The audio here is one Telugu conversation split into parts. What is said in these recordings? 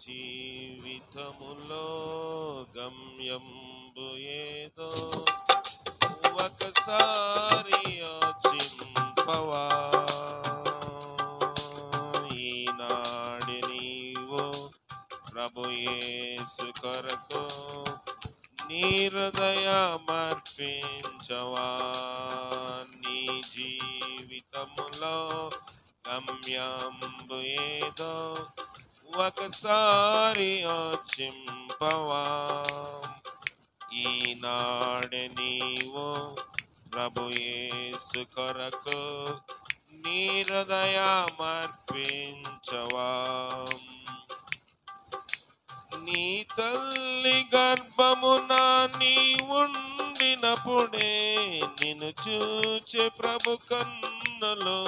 జీవితములో గమ్యంబు ఏదో ఒకసారి యోచింపవా. ఈనాడి నీవు ప్రభు యేసు కొరకు నీ హృదయమర్పించవా. నీ జీవితములో గమ్యంబు ఏదో ఒకసారి యోచింపవా. ఈనాడే నీవు ప్రభు యేసు కొరకు నీ హృదయమర్పించవా. నీ తల్లి గర్భమున నీ ఉండినప్పుడే నిన్ను చూచే ప్రభు కన్నులో.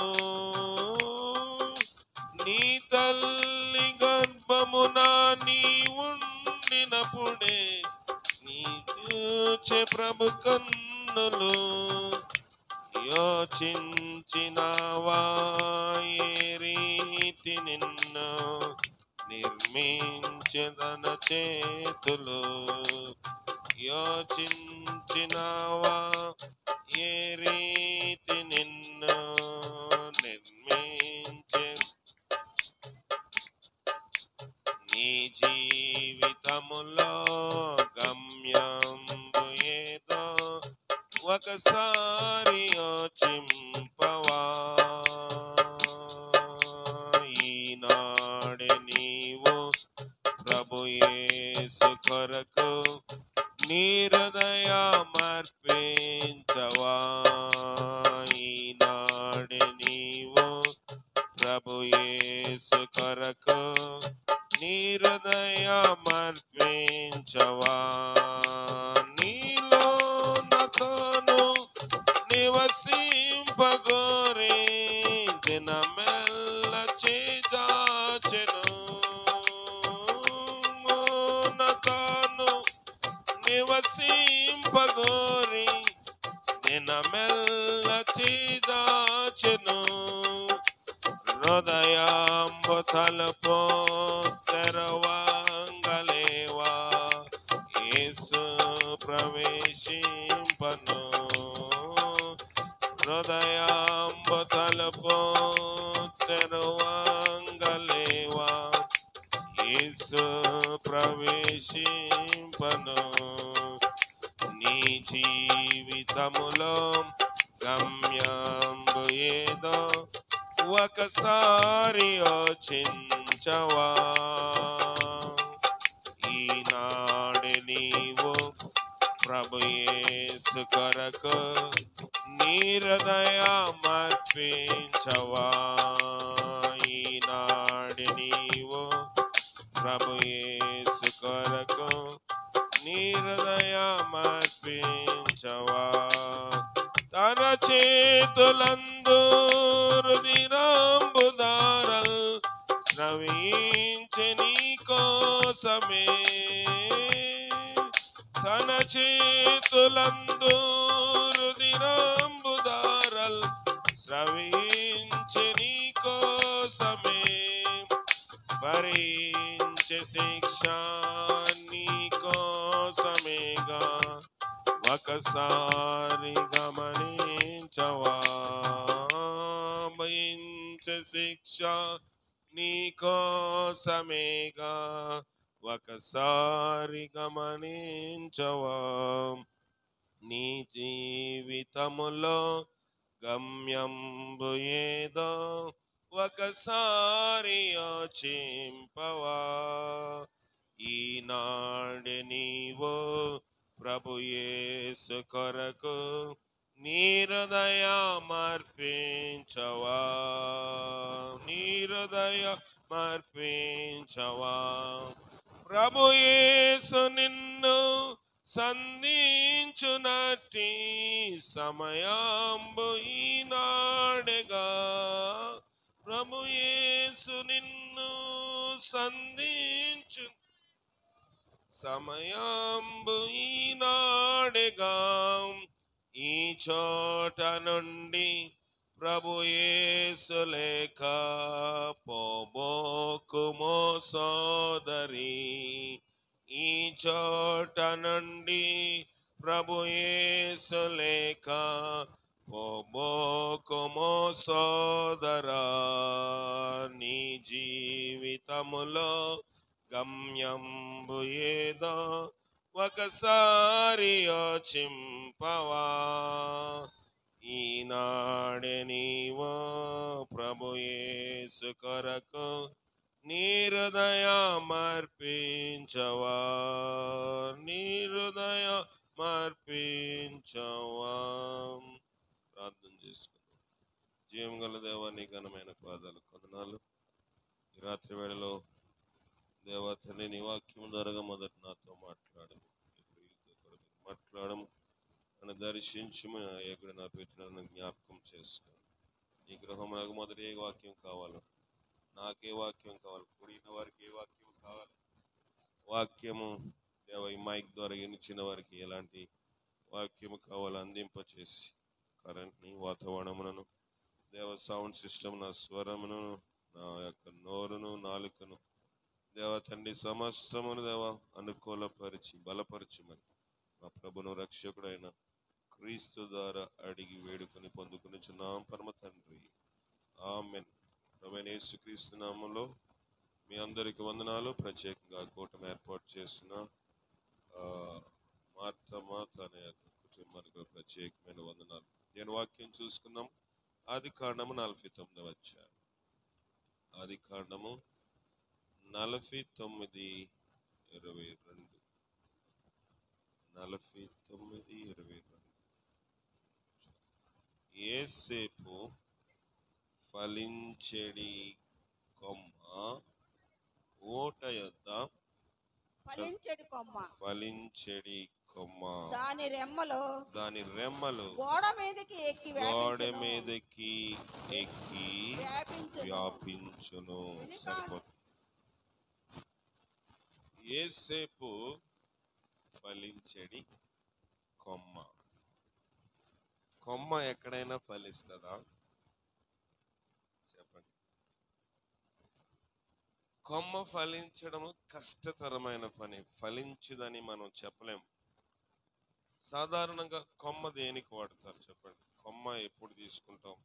నీ తల్లి గర్భమున నీ ఉండినప్పుడే నీ చూచే ప్రభు కన్నులు. యోచించినవా ఏ రీతి నిన్ను నిర్మించెదన చేతులు. యోచించినవా ఏ రీతి నిన్ను నిర్మించె. నీ జీవితములో గమ్యంబు ఏదో ఒకసారి యోచింపవా. ఈనాడే నీవు ప్రభు యేసు కొరకు నీ హృదయమర్పించవా. ఈనాడే నీవు ప్రభు యేసు కొరకు నీ హృదయమర్పించవా. నీలో నతను నివసింపగోరే దినమెల్ల చేజాచెను. నతను నివసింపగోరి దినమెల్ల చేజాచెను. హృదయాంబు తలుపు తెరవంగలేవా. యేసు ప్రవేశింపను. హృదయాంబు తలుపు తెరవంగలేవా. యేసు ప్రవేశింపను. నీ జీవితములో గమ్యంబు ఏదో ఒకసారి యోచించవా. ఈనాడే నీవు ప్రభు యేసు కొరకు నీ హృదయమర్పించవా. ఈనాడే నీవు ప్రభు యేసు కొరకు నీ హృదయమర్పించవా. తన చేతులందు రుధిరంబుధారల్ స్రవించె నీ కోసమే. తన చేతులందు రుధిరంబుధారల్ స్రవించె నీ కోసమే. భరించె శిక్ష నీ కోసమేగా. ఒకసారి గమనించవా. భరించె శిక్ష నీ కోసమేగా. ఒకసారి గమనించవా. నీ జీవితములో గమ్యంబు ఏదో ఒకసారి యోచింపవా. ఈనాడే నీవు ప్రభు యేసు కొరకు నీ హృదయమర్పించవా. నీ హృదయమర్పించవా. ప్రభు యేసు నిన్ను సంధించునట్టి సమయంబు ఈనాడేగా. ప్రభు యేసు నిన్ను సంధించు సమయంబు ఈనాడేగా. ఈ చోట నుండి ప్రభు యేసు లేక పోబోకుమో సోదరి, ఈ చోట నుండి ప్రభు యేసు లేక పోబోకుమో సోదరా, నీ జీవితములో గమ్యంబు ఏదో ఒకసారి యోచింపవా. ఈనాడే నీవో ప్రభు యేసు కొరకు నీ హృదయమర్పించవా, నీ హృదయమర్పించవా. ప్రార్థన చేసుకుందాం. జీవం గల దేవా, నీ ఘనమైన పాదాలు వందనాలు. ఈ రాత్రి వేళలో దేవా తండ్రి, నీ వాక్యం ద్వారా మొదటి నాతో మాట్లాడము, మాట్లాడము, నన్ను దర్శించము. ఎక్కడ నా పెట్టిన జ్ఞాపకం చేసుకోండి. ఈ గృహం నాకు మొదటి ఏ వాక్యం కావాలో, నాకే వాక్యం కావాలి, కూడిన వారికి ఏ వాక్యం కావాలి, వాక్యము దేవ ఈ మైక్ ద్వారా ఎన్నిచ్చిన వారికి ఎలాంటి వాక్యము కావాలో అందింపచేసి, కరెంట్ని, వాతావరణములను, దేవ సౌండ్ సిస్టమ్, నా స్వరమును, నా యొక్క నోరును, నాలుకను దేవ తండ్రి సమస్తమును దేవ అనుకూలపరిచి బలపరచుమని మా ప్రభును రక్షకుడైన క్రీస్తు ద్వారా అడిగి వేడుకొని పొందుకునిచున్నాం పరమ తండ్రి, ఆమెన్. ప్రభువైన యేసుక్రీస్తు నామములో మీ అందరికి వందనాలు. ప్రత్యేకంగా కూటమి ఏర్పాటు చేసిన మార్తమ్మ తన యొక్క కుటుంబానికి ప్రత్యేకమైన వందనాలు. నేను వాక్యం చూసుకుందాం. ఆదికాండము 49వ అధ్యాయం. ఆదికాండము 49:22. 49:22. యేసేపు ఫలించెడి కొమ్మ ఓట యొద్ద ఫలించెడి కొమ్మ దాని రెమ్మలు గోడ మీదకి ఎక్కి వ్యాపించును. యేసేపు ఫలించెడి కొమ్మ. కొమ్మ ఎక్కడైనా ఫలిస్తుందా చెప్పండి? కొమ్మ ఫలించడం కష్టతరమైన పని. ఫలించదని మనం చెప్పలేము. సాధారణంగా కొమ్మ దేనికి వాడతారు చెప్పండి? కొమ్మ ఎప్పుడు తీసుకుంటాం?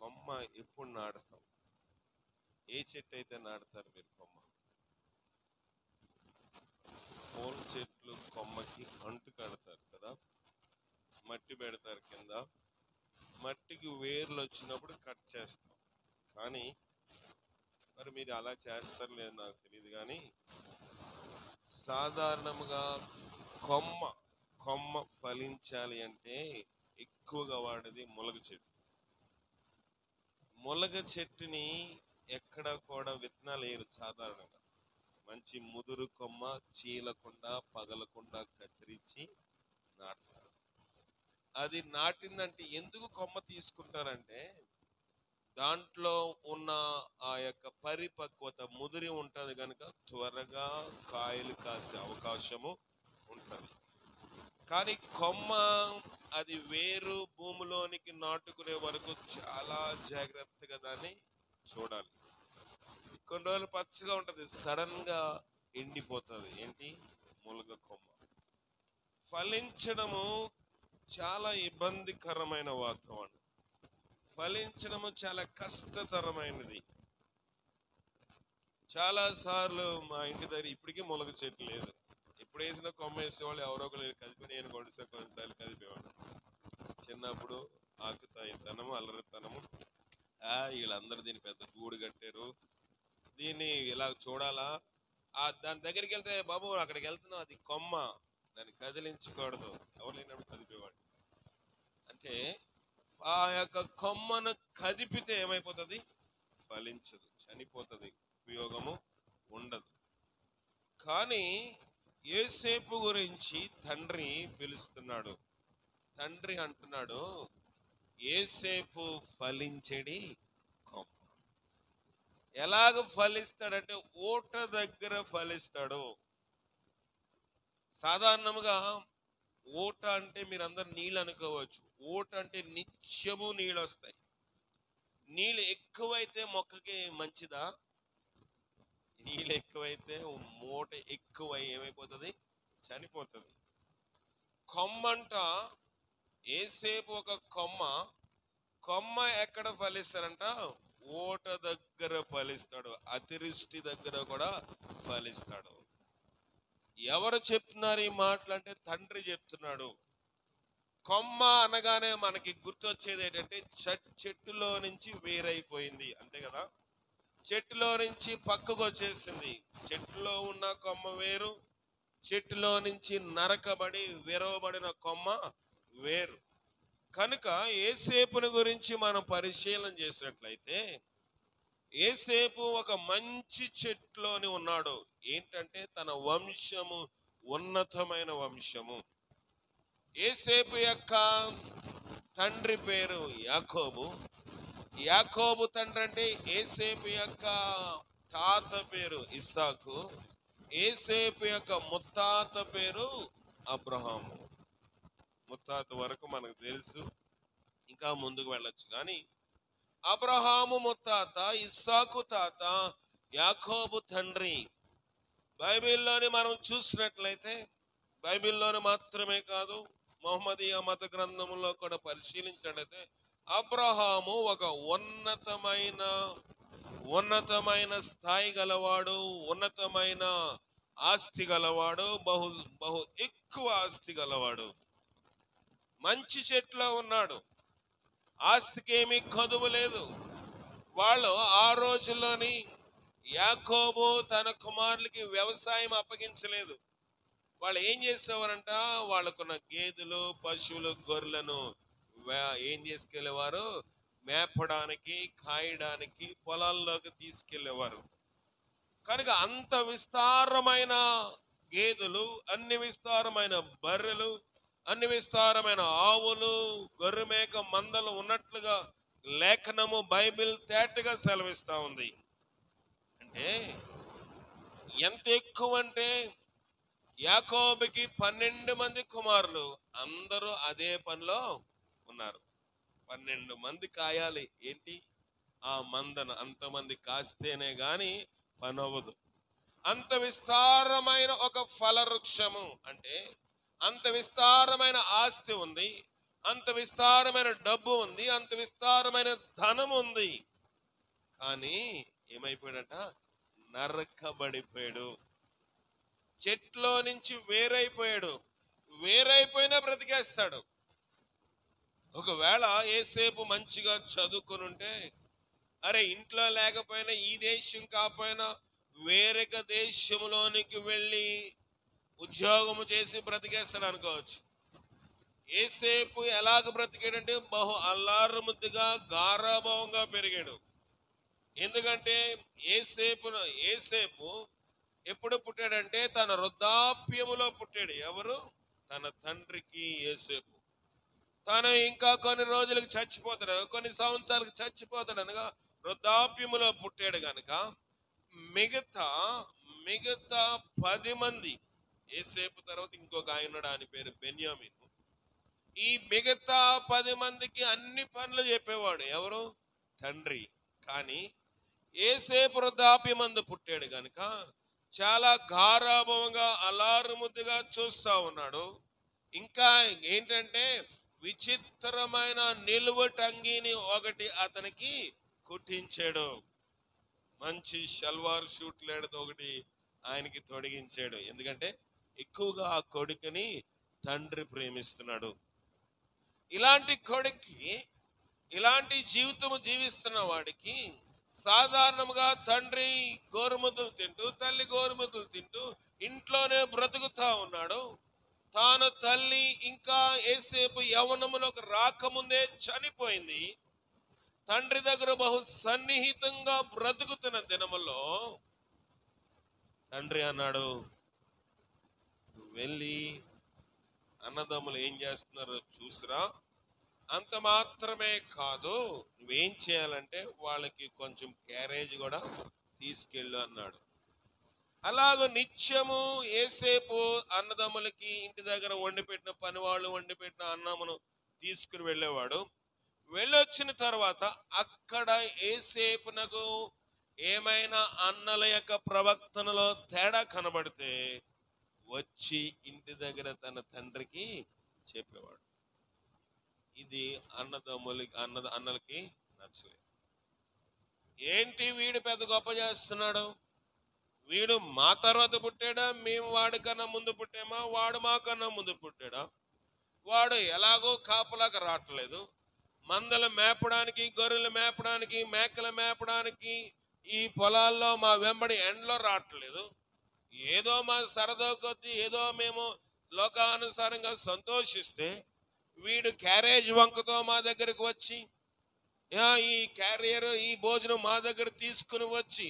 కొమ్మ ఎప్పుడు నాటుతాం? ఏ చెట్టు అయితే నాటుతారు మీరు కొమ్మ? పూల చెట్లు కొమ్మకి అంటు కడతారు కదా, మట్టి పెడతారు కింద, మట్టికి వేర్లు వచ్చినప్పుడు కట్ చేస్తాం. కానీ మరి మీరు అలా చేస్తారు లేదు నాకు తెలియదు, కానీ సాధారణంగా కొమ్మ ఫలించాలి అంటే ఎక్కువగా వాడేది ములగ చెట్టు. ములగ చెట్టుని ఎక్కడ కూడా విత్తనాలు వేయరు సాధారణంగా. మంచి ముదురు కొమ్మ చీలకుండా పగలకుండా కత్తిరించి నాటుతారు. అది నాటిందంటే ఎందుకు కొమ్మ తీసుకుంటారంటే దాంట్లో ఉన్న ఆ యొక్క పరిపక్వత ముదిరి ఉంటుంది కనుక త్వరగా కాయలు కాసే అవకాశము ఉంటుంది. కానీ కొమ్మ అది వేరు భూమిలోనికి నాటుకునే వరకు చాలా జాగ్రత్తగా దాన్ని చూడాలి. కొన్ని రోజులు పచ్చగా ఉంటుంది, సడన్ గా ఎండిపోతుంది. ఏంటి? ములగ కొమ్మ. ఫలించడము చాలా ఇబ్బందికరమైన వాతావరణం. ఫలించడము చాలా కష్టతరమైనది. చాలా సార్లు మా ఇంటి దగ్గర ఇప్పటికీ ములగ చెట్టు లేదు. ఎప్పుడు వేసిన కొమ్మ వేసేవాళ్ళు ఎవరో ఒకరు కదిపి, నేను కొన్నిసార్లు కదిపేవాడు. చిన్నప్పుడు ఆకుతాయితనము, అల్లరితనము, వీళ్ళందరూ దీన్ని పెద్ద గూడు కట్టారు, దీన్ని ఇలా చూడాలా, దాని దగ్గరికి వెళ్తే బాబు అక్కడికి వెళ్తున్నావు, అది కొమ్మ, దాన్ని కదిలించకూడదు, ఎవరు లేనప్పుడు కదిపేవాడు. అంటే ఆ యొక్క కొమ్మను కదిపితే ఏమైపోతుంది? ఫలించదు, చనిపోతుంది, ఉపయోగము ఉండదు. కానీ యోసేపు గురించి తండ్రి పిలుస్తున్నాడు. తండ్రి అంటున్నాడు, యోసేపు ఫలించెడి కొమ్మ. ఎలాగ ఫలిస్తాడంటే ఓట దగ్గర ఫలిస్తాడు. సాధారణంగా ఊట అంటే మీరు అందరు నీళ్ళు అనుకోవచ్చు. ఊట అంటే నిత్యము నీళ్ళు వస్తాయి. నీళ్ళు ఎక్కువైతే మొక్కకి మంచిదా? నీళ్ళు ఎక్కువైతే మూట ఎక్కువ ఏమైపోతుంది? చనిపోతుంది. కొమ్మంట ఏసేపు ఒక కొమ్మ ఎక్కడ ఫలిస్తాడంట? ఊట దగ్గర ఫలిస్తాడు. అతివృష్టి దగ్గర కూడా ఫలిస్తాడు. ఎవరు చెప్తున్నారు ఈ మాటలు అంటే తండ్రి చెప్తున్నాడు. కొమ్మ అనగానే మనకి గుర్తొచ్చేది ఏంటంటే చెట్టులో నుంచి వేరైపోయింది, అంతే కదా. చెట్టులో నుంచి పక్కకు వచ్చేసింది. చెట్టులో ఉన్న కొమ్మ వేరు, చెట్టులో నుంచి నరకబడి విరవబడిన కొమ్మ వేరు. కనుక యేసేపుని గురించి మనం పరిశీలన చేసినట్లయితే యేసేపు ఒక మంచి చెట్టులోని ఉన్నాడు. ఏంటంటే తన వంశము ఉన్నతమైన వంశము. యేసేపు యొక్క తండ్రి పేరు యాకోబు. యాకోబు తండ్రి అంటే యేసేపు యొక్క తాత పేరు ఇస్సాకు. యేసేపు యొక్క ముత్తాత పేరు అబ్రహాము. ముత్తాత వరకు మనకు తెలుసు, ఇంకా ముందుకు వెళ్ళొచ్చు. కానీ అబ్రహాము ముత్తాత, ఇస్సాకు తాత, యాకోబు తండ్రి. బైబిల్లోని మనం చూసినట్లయితే, బైబిల్లోని మాత్రమే కాదు మహమ్మదీయ మత గ్రంథంలో కూడా పరిశీలించినట్లయితే అబ్రహాము ఒక ఉన్నతమైన స్థాయి గలవాడు, ఉన్నతమైన ఆస్తి గలవాడు, బహు ఎక్కువ ఆస్తి గలవాడు. మంచి చెట్లో ఉన్నాడు. ఆస్తికి ఏమీ కొదువు లేదు. వాళ్ళు ఆ రోజుల్లోని యాకోబు తన కుమారులకి వ్యవసాయం అప్పగించలేదు. వాళ్ళు ఏం చేసేవారంట? వాళ్ళకున్న గేదెలు, పశువులు, గొర్రెలను ఏం చేసుకెళ్ళేవారు? మేపడానికి, కాయడానికి పొలాల్లోకి తీసుకెళ్లేవారు. కనుక అంత విస్తారమైన గేదెలు, అన్ని విస్తారమైన బర్రెలు, అన్ని విస్తారమైన ఆవులు, గొర్రెమేక మందలు ఉన్నట్లుగా లేఖనము బైబిల్ తేటగా సెలవిస్తా ఉంది. అంటే ఎంత ఎక్కువ అంటే యాకోబుకి 12 మంది కుమారులు, అందరూ అదే పనిలో ఉన్నారు. 12 మంది కాయాలి. ఏంటి? ఆ మందను అంతమంది కాస్తేనే గాని పని అవ్వదు. అంత విస్తారమైన ఒక ఫలవృక్షము అంటే అంత విస్తారమైన ఆస్తి ఉంది, అంత విస్తారమైన డబ్బు ఉంది, అంత విస్తారమైన ధనం ఉంది. కానీ ఏమైపోయాడట? నరకబడిపోయాడు. చెట్లో నుంచి వేరైపోయాడు. వేరైపోయినా బ్రతికేస్తాడు. ఒకవేళ యేసేపు మంచిగా చదువుకుని ఉంటే, అరే ఇంట్లో లేకపోయినా, ఈ దేశం కాకపోయినా వేరొక దేశంలోనికి వెళ్ళి ఉద్యోగము చేసి బ్రతికేస్తాడు అనుకోవచ్చు. యేసేపు ఎలాగ బ్రతికాడంటే బహు అల్లారుముద్దుగా, గారాభంగా పెరిగాడు. ఎందుకంటే యేసేపు ఎప్పుడు పుట్టాడంటే తన వృద్ధాప్యములో పుట్టాడు. ఎవరు? తన తండ్రికి యేసేపు. తను ఇంకా కొన్ని రోజులకు చచ్చిపోతాడు, కొన్ని సంవత్సరాలకు చచ్చిపోతాడు అనగా వృద్ధాప్యములో పుట్టాడు కనుక మిగతా 10 మంది, యేసేపు తర్వాత ఇంకొక ఆయనడు, ఆయన పేరు బెన్యామీను. ఈ మిగతా 10 మందికి అన్ని పనులు చెప్పేవాడు ఎవరు? తండ్రి. కానీ యేసేపు వృద్ధాప్యమందు పుట్టాడు కనుక చాలా గారాభంగా, అల్లారుముద్దుగా చూస్తా ఉన్నాడు. ఇంకా ఏంటంటే విచిత్రమైన నిలువటంగిని ఒకటి అతనికి కుట్టించాడు. మంచి షల్వార్ షూట్ లేడతో ఒకటి ఆయనకి తొడిగించాడు. ఎందుకంటే ఎక్కువగా ఆ కొడుకుని తండ్రి ప్రేమిస్తున్నాడు. ఇలాంటి కొడుక్కి, ఇలాంటి జీవితము జీవిస్తున్న వాడికి సాధారణంగా తండ్రి గోరుముద్దలు తింటూ, తల్లి గోరుముద్దలు తింటూ ఇంట్లోనే బ్రతుకుతా ఉన్నాడు. తాను తల్లి ఇంకా యేసేపు యవ్వనములోకి రాకముందే చనిపోయింది. తండ్రి దగ్గర బహు సన్నిహితంగా బ్రతుకుతున్న దినములో తండ్రి అన్నాడు, వెళ్ళి అన్నదమ్ములు ఏం చేస్తున్నారో చూసిరా. అంత మాత్రమే కాదు, నువ్వేం చేయాలంటే వాళ్ళకి కొంచెం క్యారేజ్ కూడా తీసుకెళ్ళు అన్నాడు. అలాగ నిత్యము ఏసేపు అన్నదమ్ములకి ఇంటి దగ్గర వండి పెట్టిన పనివాళ్ళు వండి పెట్టిన అన్నమును తీసుకుని వెళ్ళేవాడు. వెళ్ళొచ్చిన తర్వాత అక్కడ ఏసేపునకు ఏమైనా అన్నల యొక్క ప్రవర్తనలో తేడా కనబడితే వచ్చి ఇంటి దగ్గర తన తండ్రికి చెప్పేవాడు. ఇది అన్నలకి నచ్చలేదు. ఏంటి వీడు పెద్ద గొప్ప చేస్తున్నాడు, వీడు మా తర్వాత పుట్టాడా, మేము వాడికన్నా ముందు పుట్టామా, వాడు మాకన్నా ముందు పుట్టాడా, వాడు ఎలాగో కాపలాగా రావట్లేదు, మందలు మేపడానికి, గొర్రెలు మేపడానికి, మేకలు మేపడానికి ఈ పొలాల్లో మా వెంబడి ఎండలో రావట్లేదు, ఏదో మా సరదా కొద్దీ ఏదో మేము లోకానుసారంగా సంతోషిస్తే వీడు క్యారేజ్ వంకతో మా దగ్గరకు వచ్చి ఈ క్యారియర్ ఈ భోజనం మా దగ్గర తీసుకుని వచ్చి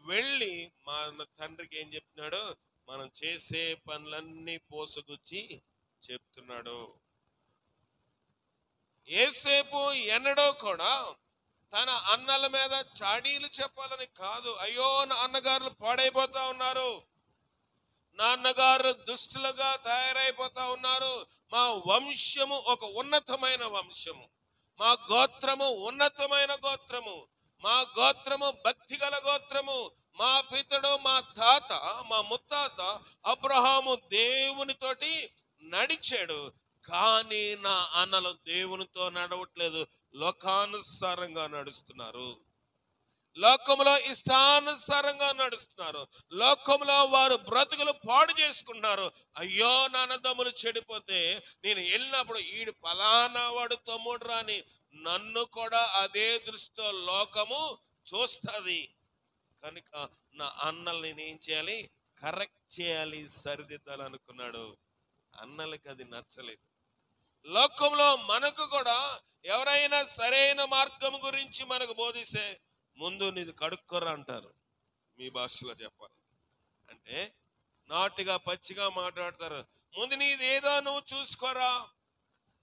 వెళ్ళి మా తండ్రికి ఏం చెప్తున్నాడు, మనం చేసే పనులన్నీ పోసుగుచ్చి చెప్తున్నాడు. ఏసేపు ఎన్నడో కూడా తన అన్నల మీద చాడీలు చెప్పాలని కాదు, అయ్యో నా అన్నగారులు పాడైపోతా ఉన్నారు, నా అన్నగారు దుష్టులుగా తయారైపోతా ఉన్నారు, మా వంశము ఒక ఉన్నతమైన వంశము, మా గోత్రము ఉన్నతమైన గోత్రము, మా గోత్రము భక్తి గల గోత్రము, మా పితడు మా తాత మా ముత్తాత అబ్రహాము దేవునితోటి నడిచాడు, కానీ నా అన్నలు దేవునితో నడవట్లేదు, లోకానుసారంగా నడుస్తున్నారు, లోకంలో ఇష్టానుసారంగా నడుస్తున్నారు, లోకంలో వారు బ్రతుకులు పాడు చేసుకుంటున్నారు. అయ్యో నా అన్నదమ్ములు చెడిపోతే నేను వెళ్ళినప్పుడు ఈడు ఫలానా వాడు తమ్ముడు రాని నన్ను కూడా అదే దృష్టితో లోకము చూస్తుంది, కనుక నా అన్నల్ని నేనేం చేయాలి, కరెక్ట్ చేయాలి, సరిదిద్దాలి అనుకున్నాడు. అన్నలకి అది నచ్చలేదు. లోకంలో మనకు కూడా ఎవరైనా సరైన మార్గం గురించి మనకు బోధిస్తే ముందు నీది కడుక్కోరా అంటారు, మీ భాషలో చెప్పాలి అంటే నాటుగా పచ్చిగా మాట్లాడతారు. ముందు నీదేదో నువ్వు చూసుకోరా,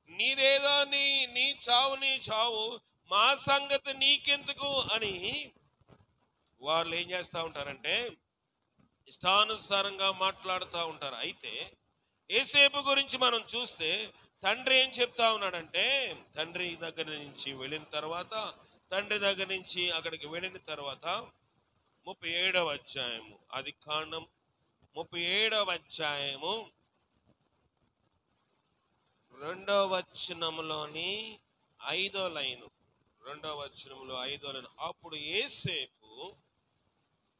నీదేదో నీ చావు నీ చావు, మా సంగతి నీకెందుకు అని వాళ్ళు ఏం చేస్తూ ఉంటారంటే ఇష్టానుసారంగా మాట్లాడుతూ ఉంటారు. అయితే ఏసేపు గురించి మనం చూస్తే తండ్రి ఏం చెప్తా ఉన్నాడంటే, తండ్రి దగ్గర నుంచి వెళ్ళిన తర్వాత, తండ్రి దగ్గర నుంచి అక్కడికి వెళ్ళిన తర్వాత 37వ అధ్యాయము, ఆదికాండం 37వ అధ్యాయము 2వ వచనములోని 5వ లైను, 2వ వచనములో 5వ లైను, అప్పుడు యేసేపు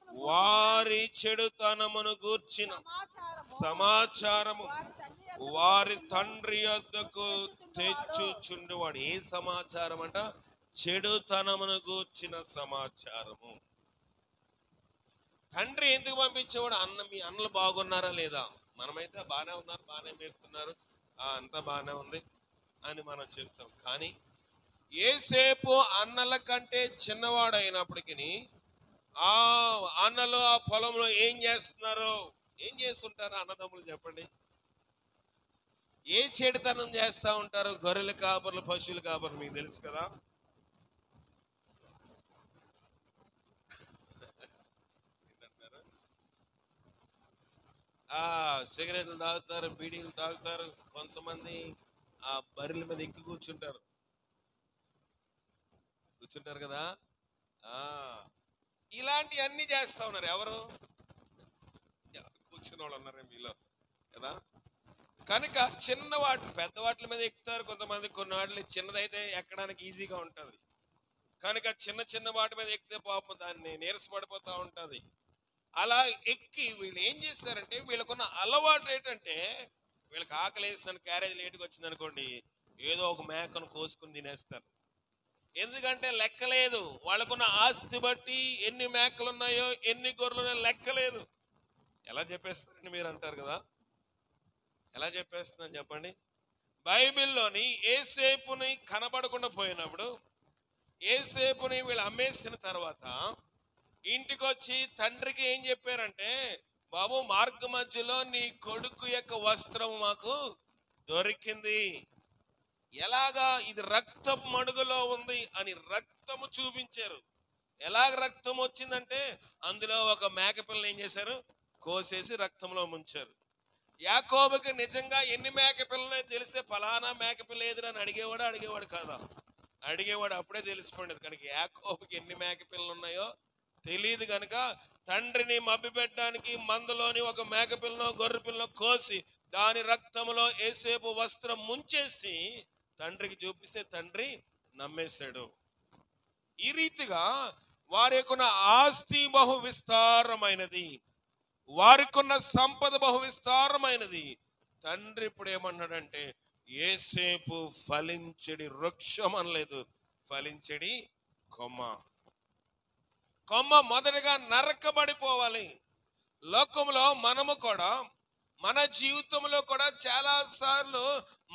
వారి చెడుతనమును గూర్చిన సమాచారము వారి తండ్రి యొద్దకు తెచ్చుచుండేవాడు. ఏ సమాచారం అంట, చెడుతనమును గూర్చిన సమాచారము. తండ్రి ఎందుకు పంపించేవాడు, మీ అన్నలు బాగున్నారా లేదా, మనమైతే బాగానే ఉన్నారు, బాగానే మేపుతున్నారు, అంతా బాగానే ఉంది అని మనం చెప్తాం. కానీ ఏసేపు అన్నల కంటే చిన్నవాడు అయినప్పటికీ ఆ అన్నలు ఆ పొలంలో ఏం చేస్తున్నారు, ఏం చేస్తుంటారు అన్నదమ్ములు చెప్పండి, ఏ చెడుతనం చేస్తూ ఉంటారు, గొర్రెల కాపర్లు పశువుల కాపర్లు మీకు తెలుసు కదా, సిగరెట్లు తాగుతారు, బీడీలు తాగుతారు, కొంతమంది ఆ బర్రెల మీద ఎక్కి కూర్చుంటారు కదా, ఇలాంటివన్నీ చేస్తా ఉన్నారు. ఎవరు కూర్చున్న వాళ్ళు ఉన్నారే మీలో కదా. కనుక చిన్న పెద్ద వాటి మీద ఎక్కుతారు కొంతమంది, కొన్ని వాటిని చిన్నదైతే ఎక్కడానికి ఈజీగా ఉంటుంది, కనుక చిన్న చిన్న వాటి మీద ఎక్కితే పాపం దాన్ని నీరసపడిపోతూ ఉంటుంది. అలా ఎక్కి వీళ్ళు ఏం చేస్తారంటే, వీళ్ళకున్న అలవాటు ఏంటంటే, వీళ్ళకి ఆకలి వేస్తుందని క్యారేజ్ లేటుగా వచ్చింది అనుకోండి, ఏదో ఒక మేకను కోసుకుని తినేస్తారు. ఎందుకంటే లెక్కలేదు, వాళ్ళకున్న ఆస్తి బట్టి ఎన్ని మేకలు ఉన్నాయో ఎన్ని గొర్రెలు ఉన్నాయో లెక్కలేదు. ఎలా చెప్పేస్తారని మీరు అంటారు కదా, ఎలా చెప్పేస్తుందని చెప్పండి. బైబిల్లోని ఏసేపుని కనబడకుండా పోయినప్పుడు, ఏసేపుని వీళ్ళు అమ్మేసిన తర్వాత ఇంటికి వచ్చి తండ్రికి ఏం చెప్పారంటే, బాబు మార్గ మధ్యలో నీ కొడుకు యొక్క వస్త్రం మాకు దొరికింది, ఎలాగా ఇది రక్తం మడుగులో ఉంది అని రక్తము చూపించారు. ఎలాగ రక్తం వచ్చిందంటే, అందులో ఒక మేకపిల్లని ఏం చేశారు, కోసేసి రక్తంలో ముంచారు. యాకోబుకి నిజంగా ఎన్ని మేక పిల్లలు తెలిస్తే ఫలానా మేక పిల్ల ఏదని అడిగేవాడు కాదా? అడిగేవాడు, అప్పుడే తెలిసిపోయింది. కనుక యాకోబుకి ఎన్ని మేక పిల్లలు ఉన్నాయో తెలియదు కనుక తండ్రిని మభ్యపెట్టడానికి మందలోని ఒక మేక పిల్లను గొర్రె పిల్లను కోసి దాని రక్తంలో యేసేపు వస్త్రం ముంచేసి తండ్రికి చూపిస్తే తండ్రి నమ్మేశాడు. ఈ రీతిగా వారికున్న ఆస్తి బహు విస్తారమైనది, వారికున్న సంపద బహు విస్తారమైనది. తండ్రి ఇప్పుడు ఏమన్నాడంటే, యేసేపు ఫలించడి వృక్షం అనలేదు, ఫలించడి కొమ్మ. కొమ్మ మొదటగా నరకబడిపోవాలి. లోకంలో మనము కూడా, మన జీవితంలో కూడా చాలా సార్లు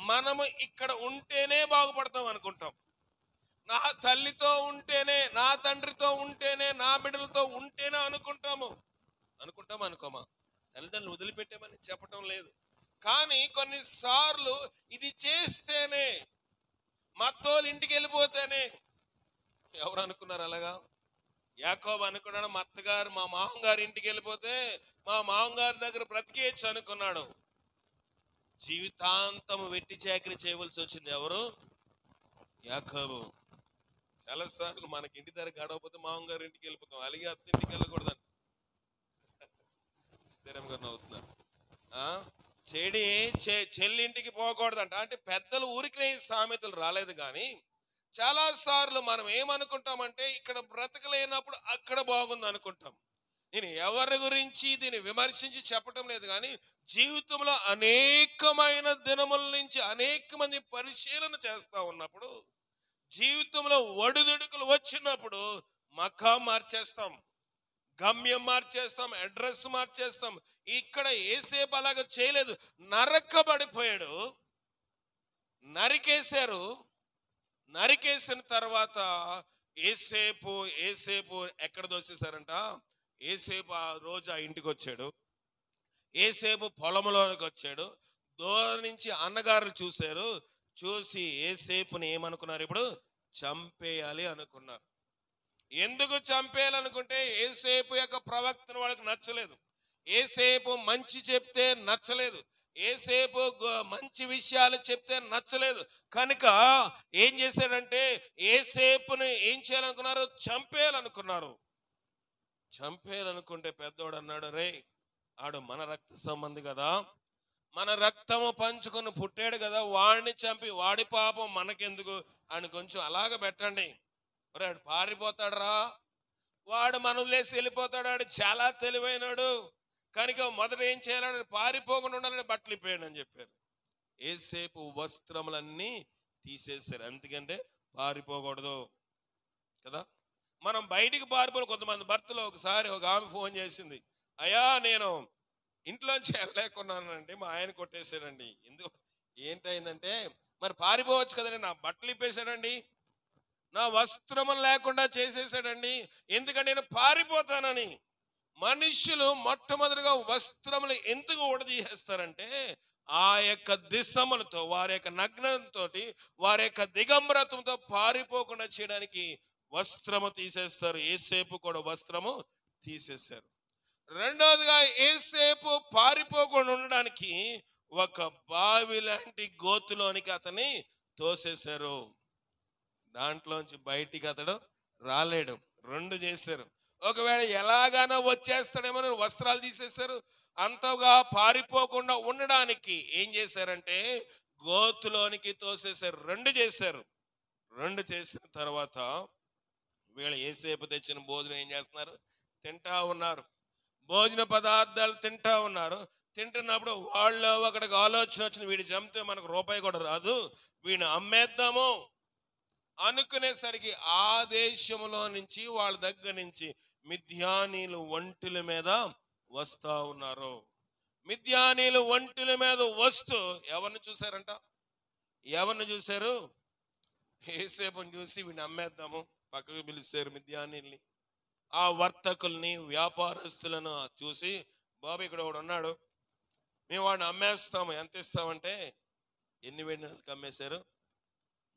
మనము ఇక్కడ ఉంటేనే బాగుపడతాం అనుకుంటాం. నా తల్లితో ఉంటేనే, నా తండ్రితో ఉంటేనే, నా బిడ్డలతో ఉంటేనే అనుకుంటాము. అనుకోమా? తల్లిదండ్రులు వదిలిపెట్టామని చెప్పటం లేదు, కానీ కొన్నిసార్లు ఇది చేస్తేనే, మత్తోళ్ళు ఇంటికి వెళ్ళిపోతేనే. ఎవరు అనుకున్నారు అలాగా? యాకోబు అనుకున్నాడు, మా అత్తగారు మా మామగారు ఇంటికి వెళ్ళిపోతే మా మామగారి దగ్గర బ్రతికేయచ్చు అనుకున్నాడు. జీవితాంతం వెట్టి చాకిరీ చేయవలసి వచ్చింది. ఎవరు? యాకోబు. చాలాసార్లు మనకి ఇంటి దగ్గర గడవకపోతే మామగారు ఇంటికి వెళ్ళిపోతాం, అలాగే అత్త ఇంటికి వెళ్ళకూడదని. స్థిరంగా నవ్వుతున్నారు. చెల్లింటికి పోకూడదంట. అంటే పెద్దలు ఊరికి సామెతలు రాలేదు, కానీ చాలా సార్లు మనం ఏమనుకుంటామంటే, ఇక్కడ బ్రతకలేనప్పుడు అక్కడ బాగుంది అనుకుంటాం. నేను ఎవరి గురించి దీన్ని విమర్శించి చెప్పటం లేదు, కానీ జీవితంలో అనేకమైన దినముల నుంచి అనేక మంది పరిశీలన చేస్తా ఉన్నప్పుడు, జీవితంలో ఒడిదుడుకులు వచ్చినప్పుడు మకాం మార్చేస్తాం, గమ్యం మార్చేస్తాం, అడ్రస్ మార్చేస్తాం. ఇక్కడ యేసేపు అలాగ చేయలేదు, నరకబడిపోయాడు. నరికేసిన తర్వాత యేసేపు ఎక్కడ దోసేశారంట? యేసేపు ఆ రోజు ఆ ఇంటికి వచ్చాడు, యేసేపు పొలంలోనికి వచ్చాడు. దూరం నుంచి అన్నగారులు చూశారు, చూసి యేసేపుని ఏమనుకున్నారు? ఇప్పుడు చంపేయాలి అనుకున్నారు. ఎందుకు చంపేయాలనుకుంటే, యేసేపు యొక్క ప్రవక్తను వాళ్ళకి నచ్చలేదు, యేసేపు మంచి చెప్తే నచ్చలేదు, యేసేపు మంచి విషయాలు చెప్తే నచ్చలేదు. కనుక ఏం చేశాడంటే, యేసేపుని ఏం చేయాలనుకున్నారు? చంపేయాలనుకున్నారు. చంపేయాలనుకుంటే పెద్దోడు అన్నాడు, రే ఆడు మన రక్త సంబంధి కదా, మన రక్తము పంచుకొని పుట్టాడు కదా, వాడిని చంపి వాడి పాపం మనకెందుకు అని కొంచెం అలాగ పెట్టండి. వాడు పారిపోతాడు రా, వాడు మనలేసి వెళ్ళిపోతాడు, వాడు చాలా తెలివైనడు, కనుక మొదట ఏం చేయాలని, పారిపోకుండా ఉండాలని బట్టలు ఇప్పేయండి అని చెప్పారు. యేసేపు వస్త్రములన్నీ తీసేశారు, ఎందుకంటే పారిపోకూడదు కదా. మనం బయటికి పారిపోయి, కొంతమంది భర్తలు, ఒకసారి ఒక ఆమె ఫోన్ చేసింది, అయ్యా నేను ఇంట్లోంచి వెళ్ళలేకున్నానండి, మా ఆయన కొట్టేశాడండి. ఎందుకు ఏంటైందంటే, మరి పారిపోవచ్చు కదండి, నా బట్టలు ఇప్పేశాడండి, నా వస్త్రములు లేకుండా చేసేసాడండి, ఎందుకంటే నేను పారిపోతానని. మనుష్యులు మొట్టమొదటిగా వస్త్రములు ఎందుకు ఊడదీసేస్తారంటే, ఆ యొక్క దిశములతో, వారి యొక్క నగ్నంతో, వారి యొక్క దిగంబరత్వంతో పారిపోకుండా చేయడానికి వస్త్రము తీసేస్తారు. యేసేపు కూడా వస్త్రము తీసేశారు. రెండవదిగా యేసేపు పారిపోకుండా ఉండడానికి ఒక బావి లాంటి గోతులోనికి అతన్ని తోసేశారు. దాంట్లోంచి బయటికి అతడు రాలేడు. రెండు చేశారు. ఒకవేళ ఎలాగైనా వచ్చేస్తాడేమో వస్త్రాలు తీసేశారు. అంతగా పారిపోకుండా ఉండడానికి ఏం చేశారంటే, గోతులోనికి తోసేశారు. రెండు చేశారు. రెండు చేసిన తర్వాత వీళ్ళు యేసేపు తెచ్చిన భోజనం ఏం చేస్తున్నారు? తింటా ఉన్నారు. భోజన పదార్థాలు తింటా ఉన్నారు. తింటున్నప్పుడు వాళ్ళు ఒకటికి ఆలోచన వచ్చింది, వీడి చంపితే మనకు రూపాయి కూడా రాదు, వీడిని అమ్మేద్దాము అనుకునేసరికి ఆ దేశంలో నుంచి, వాళ్ళ దగ్గర నుంచి మిద్యానీలు ఒంటిల మీద వస్తా ఉన్నారు. మిద్యానీలు ఒంటిల మీద వస్తూ ఎవరిని చూశారంట? ఎవరిని చూశారు? యేసేపుని చూసి వీడిని అమ్మేద్దాము పక్కకు పిలిచారు మిద్యానీల్ని. ఆ వర్తకుల్ని, వ్యాపారస్తులను చూసి, బాబు ఇక్కడ ఒకడు ఉన్నాడు, మేము వాడిని అమ్మేస్తాము, ఎంత ఇస్తామంటే, ఎన్ని వెండి నాణాలకి అమ్మేశారు?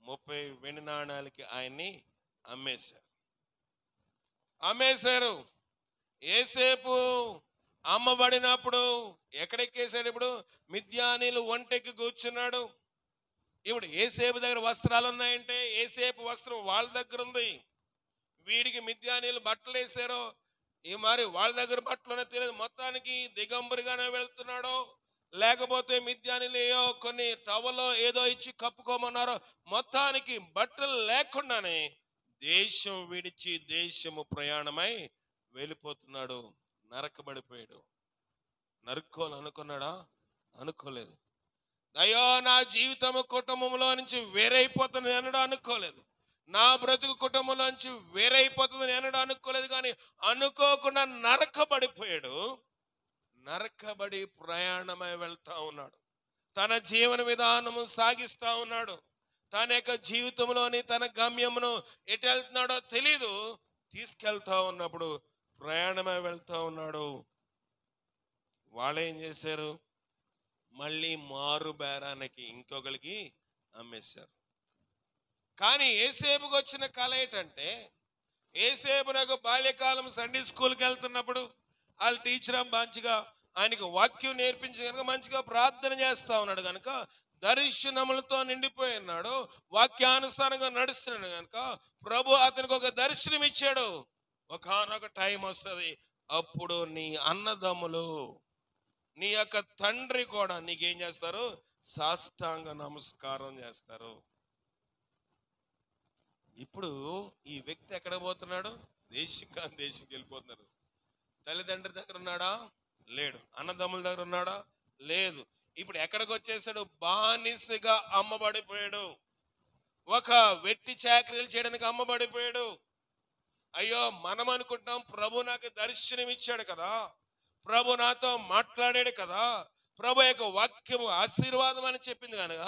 30 వెండి నాణాలకి ఆయన్ని అమ్మేశారు. యేసేపు అమ్మబడినప్పుడు ఎక్కడెక్కేశాడు? ఇప్పుడు మిద్యానీలు ఒంటెక్కి కూర్చున్నాడు. ఇప్పుడు ఏసేపు దగ్గర వస్త్రాలు ఉన్నాయంటే ఏసేపు వస్త్రం వాళ్ళ దగ్గర ఉంది. వీడికి మిద్యానీలు బట్టలు వేసారో ఈ మరి వాళ్ళ దగ్గర బట్టలు తెలియదు. మొత్తానికి దిగంబరిగానే వెళ్తున్నాడో లేకపోతే మిద్యానీలు ఏయో కొన్ని టవలో ఏదో ఇచ్చి కప్పుకోమన్నారో, మొత్తానికి బట్టలు లేకుండానే దేశం విడిచి దేశము ప్రయాణమై వెళ్ళిపోతున్నాడు. నరకబడిపోయాడు. నరుక్కోవాలనుకున్నాడా? అనుకోలేదు. అయ్యో నా జీవితము కుటుంబంలో నుంచి వేరైపోతుంది అనడం అనుకోలేదు. నా బ్రతుకు కుటుంబంలో నుంచి వేరైపోతుందని అనడం అనుకోలేదు. కానీ అనుకోకుండా నరకబడిపోయాడు. నరకబడి ప్రయాణమై వెళ్తా ఉన్నాడు. తన జీవన విధానము సాగిస్తా ఉన్నాడు. తన యొక్క జీవితంలోని తన గమ్యమును ఎటు వెళ్తున్నాడో తెలీదు. తీసుకెళ్తా ఉన్నప్పుడు ప్రయాణమై వెళ్తా ఉన్నాడు. వాళ్ళు ఏం చేశారు? మళ్ళీ మారు బేరానికి ఇంకొకరికి అమ్మేశారు. కానీ ఏసేపుకి వచ్చిన కళ ఏంటంటే, ఏసేపు నాకు బాల్యకాలం సండే స్కూల్కి వెళ్తున్నప్పుడు వాళ్ళ టీచర్ మంచిగా ఆయనకు వాక్యం నేర్పించి కనుక మంచిగా ప్రార్థన చేస్తా ఉన్నాడు కనుక దర్శనములతో నిండిపోయి ఉన్నాడు. వాక్యానుసారంగా నడుస్తున్నాడు కనుక ప్రభు అతనికి ఒక దర్శనం ఇచ్చాడు. ఒకనొక టైం వస్తుంది, అప్పుడు నీ అన్నదమ్ములు నీ యొక్క తండ్రి కూడా నీకేం చేస్తారు? సాష్టాంగ నమస్కారం చేస్తారు. ఇప్పుడు ఈ వ్యక్తి ఎక్కడ పోతున్నాడు? దేశకి వెళ్ళిపోతున్నాడు. తల్లిదండ్రి దగ్గర ఉన్నాడా? లేడు. అన్నదమ్ముల దగ్గర ఉన్నాడా? లేదు. ఇప్పుడు ఎక్కడికి వచ్చేసాడు? బానిసగా అమ్మబడిపోయాడు. ఒక వెట్టి చాకరీలు చేయడానికి అమ్మబడిపోయాడు. అయ్యో మనం అనుకుంటాం ప్రభు నాకు దర్శనం ఇచ్చాడు కదా, ప్రభు నాతో మాట్లాడాడు కదా, ప్రభు యొక్క వాక్యము ఆశీర్వాదం అని చెప్పింది కనుక,